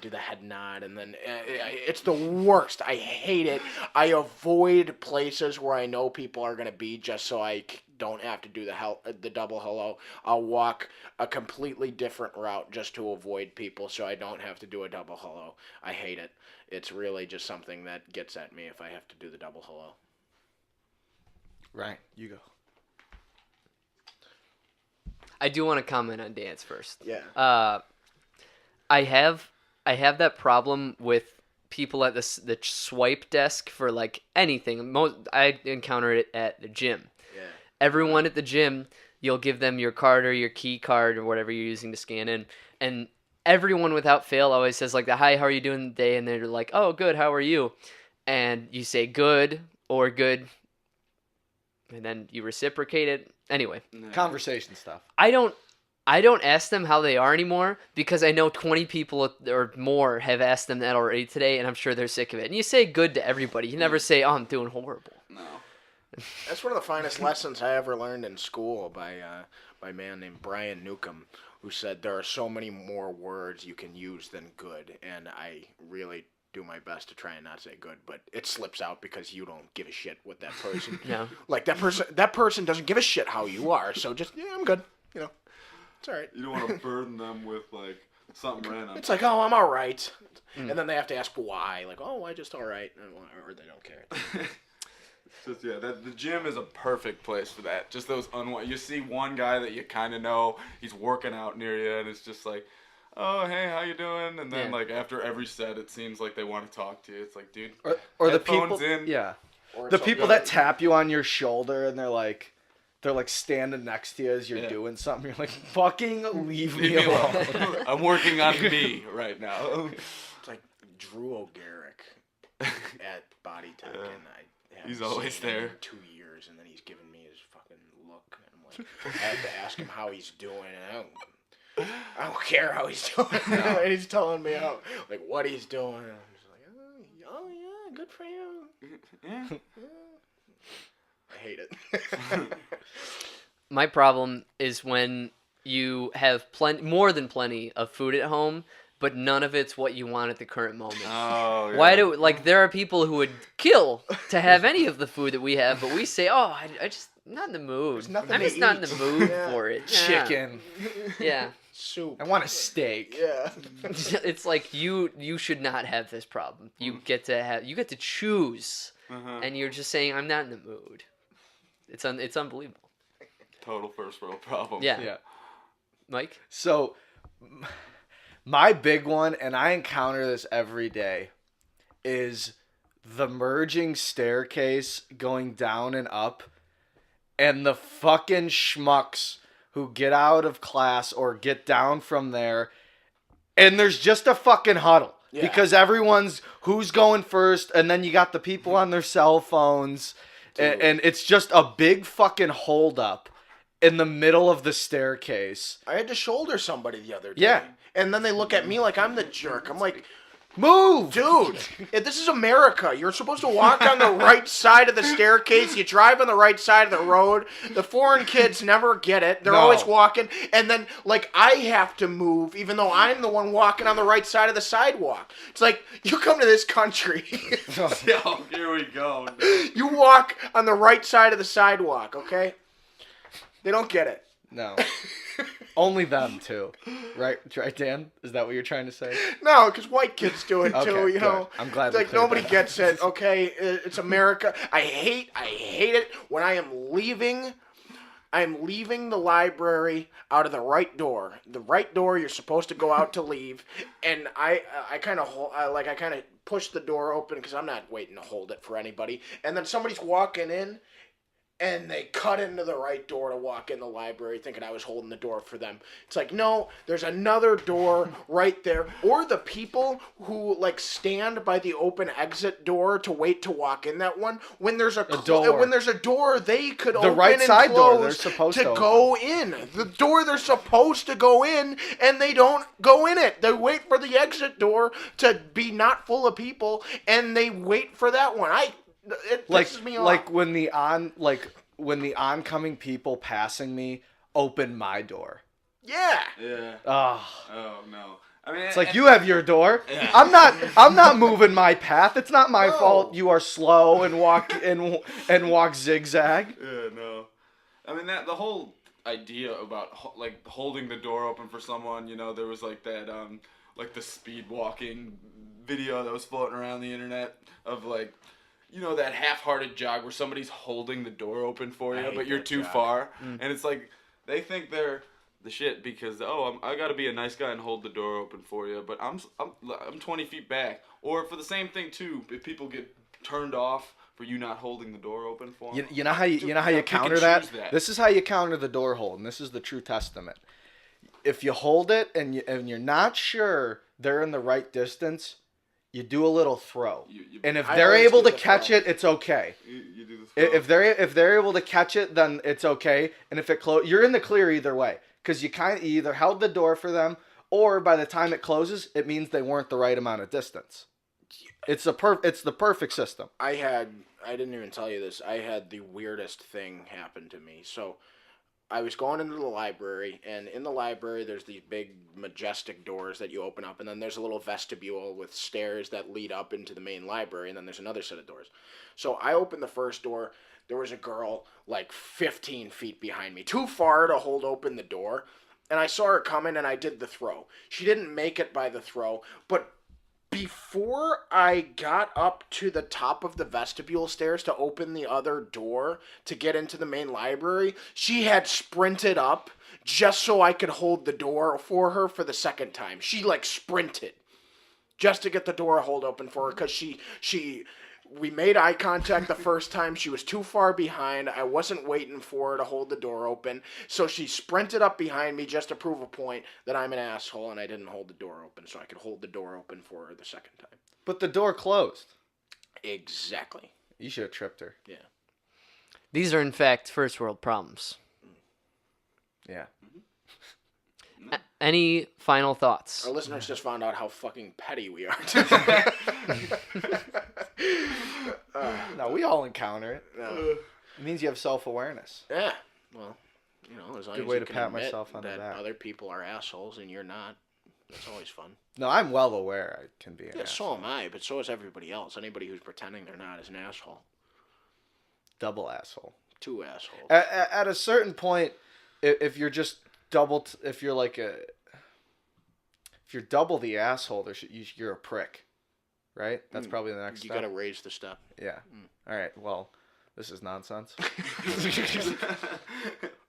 the head nod, and then it's the worst. I hate it. I avoid places where I know people are gonna be just so I don't have to do the double hello. I'll walk a completely different route just to avoid people so I don't have to do a double hello. I hate it. It's really just something that gets at me if I have to do the double hello. Right. You go. I do want to comment on dance first. Yeah. I have that problem with people at the swipe desk for like anything. I encounter it at the gym. Yeah. Everyone at the gym, you'll give them your card or your key card or whatever you're using to scan in, and everyone without fail always says like, "Hi, how are you doing today?" And they're like, "Oh, good. How are you?" And you say good or good, and then you reciprocate it. Anyway, Conversation stuff. I don't ask them how they are anymore because I know 20 people or more have asked them that already today, and I'm sure they're sick of it. And you say good to everybody. You never say, "Oh, I'm doing horrible." No. That's one of the finest lessons I ever learned in school by a man named Brian Newcomb, who said there are so many more words you can use than good, and I really do my best to try and not say good, but it slips out because you don't give a shit what that person. No. Like that person doesn't give a shit how you are, so just I'm good. It's all right. You don't want to burden them with like something random. It's like, oh, I'm all right, and then they have to ask why, like, oh, I just all right, or they don't care. Just the gym is a perfect place for that. Just those you see one guy that you kind of know, he's working out near you, and it's just like, oh, hey, how you doing? And then like after every set, it seems like they want to talk to you. It's like, dude, Or the headphones people. in. Yeah. Or The it's people okay. that tap you on your shoulder and they're like standing next to you as you're Yeah. doing something. You're like, fucking leave me Leave me alone. alone. I'm working on me right now. It's like Drew O'Garrick at Body Tech, and I haven't He's always seen him there. in 2 years. downstairs, and then he's giving me his fucking look, and I'm like, I have to ask him how he's doing. And I don't care how he's doing. And he's telling me how, like, what he's doing. And I'm just like, oh yeah, good for you. Yeah. I hate it. My problem is when you have more than plenty of food at home, but none of it's what you want at the current moment. Oh, yeah. Why do there are people who would kill to have any of the food that we have, but we say, "Oh, I just not in the mood. There's nothing I'm to just not in eat." the mood Yeah. for it." Chicken. Yeah. Soup. I want a steak. Yeah. It's like you should not have this problem. You get to choose, Uh-huh. and you're just saying, "I'm not in the mood." It's unbelievable. Total first world problem. Yeah. Yeah. Mike? So, my big one, and I encounter this every day, is the merging staircase going down and up, and the fucking schmucks who get out of class or get down from there, and there's just a fucking huddle. Yeah. Because everyone's who's going first, and then you got the people on their cell phones, and it's just a big fucking holdup in the middle of the staircase. I had to shoulder somebody the other day. Yeah. And then they look at me like I'm the jerk. I'm like, Move! dude, this is America. You're supposed to walk on the right side of the staircase. You drive on the right side of the road. The foreign kids never get it. They're No. always walking. And then, like, I have to move, even though I'm the one walking on the right side of the sidewalk. It's like, you come to this country. Yo, here we go. You walk on the right side of the sidewalk, okay? They don't get it. No. Only them too. Right, Dan? Is that what you're trying to say? No, because white kids do it too, Okay, you know. good. I'm glad we Like, cleared nobody that up. gets it, okay? It's America. I hate it when I'm leaving the library out of the right door. The right door you're supposed to go out to leave, and I kind of push the door open because I'm not waiting to hold it for anybody. And then somebody's walking in, and they cut into the right door to walk in the library thinking I was holding the door for them. It's like, no, there's another door right there. Or the people who, like, stand by the open exit door to wait to walk in that one. When there's a door. when there's a door they could The open right and side close door they're supposed to go in. The door they're supposed to go in, and they don't go in it. They wait for the exit door to be not full of people, and they wait for that one. It pisses me off. Like when the oncoming people passing me open my door. Yeah. Yeah. Oh. Oh no. I mean, It's like, you have your door. Yeah. I'm not moving my path. It's not my No. fault you are slow and walk zigzag. Yeah, no. I mean, the whole idea about like holding the door open for someone, you know, there was like that like the speed walking video that was floating around the internet of, like, you know, that half-hearted jog where somebody's holding the door open for I you, hate but you're that too jog. far, and it's like they think they're the shit because I got to be a nice guy and hold the door open for you, but I'm 20 feet back. Or for the same thing too, if people get turned off for you not holding the door open for them. You know how you pick counter and that? choose that. This is how you counter the door hold, and this is the true testament. If you hold it and you're not sure they're in the right distance, you do a little throw. And if I they're always able do to the catch throw. it, it's okay. You do the throw. If they're able to catch it, then it's okay. And if it you're in the clear either way, because you either held the door for them, or by the time it closes, it means they weren't the right amount of distance. It's the perfect system. I didn't even tell you this. I had the weirdest thing happen to me. So I was going into the library, and in the library there's these big majestic doors that you open up, and then there's a little vestibule with stairs that lead up into the main library, and then there's another set of doors. So I opened the first door. There was a girl like 15 feet behind me, too far to hold open the door, and I saw her coming, and I did the throw. She didn't make it by the throw, but before I got up to the top of the vestibule stairs to open the other door to get into the main library, she had sprinted up just so I could hold the door for her for the second time. She, like, sprinted just to get the door hold open for her because we made eye contact the first time. She was too far behind. I wasn't waiting for her to hold the door open. So she sprinted up behind me just to prove a point that I'm an asshole and I didn't hold the door open so I could hold the door open for her the second time. But the door closed. Exactly. You should have tripped her. Yeah. These are, in fact, first world problems. Yeah. Any final thoughts? Our listeners just found out how fucking petty we are. No, we all encounter it. No. It means you have self-awareness. Yeah. Well, as long Good as way you to can pat admit myself on the that back. other people are assholes and you're not, that's always fun. No, I'm well aware I can be an Yeah, asshole. so am I, but so is everybody else. Anybody who's pretending they're not is an asshole. Double asshole. Two assholes. At a certain point, if you're just if you're like if you're double the asshole, you're a prick, right? That's probably the next You step. gotta raise the step. Yeah. All right. Well, this is nonsense.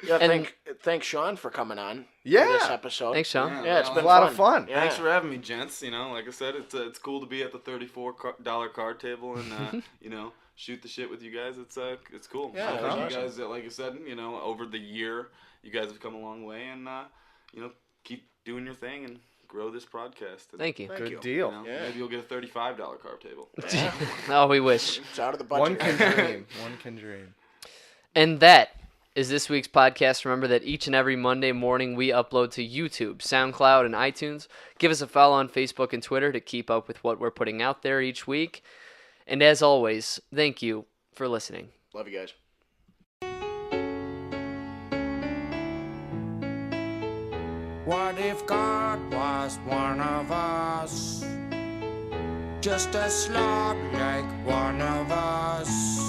Yeah, And- thanks Sean for coming on. Yeah. For this episode. Thanks, Sean. Yeah, it's no, been a lot of fun. Yeah. Thanks for having me, gents. Like I said, it's cool to be at the $34 card table and shoot the shit with you guys. It's cool. Yeah, I it think was you guys, like I said, over the year, you guys have come a long way, and keep doing your thing and grow this podcast. And, Thank you. Thank Good you. deal. Yeah. Maybe you'll get a $35 card table. Oh, we wish. It's out of the budget. One can dream. One can dream. And that is this week's podcast. Remember that each and every Monday morning we upload to YouTube, SoundCloud, and iTunes. Give us a follow on Facebook and Twitter to keep up with what we're putting out there each week. And as always, thank you for listening. Love you guys. What if God was one of us? Just a slob like one of us.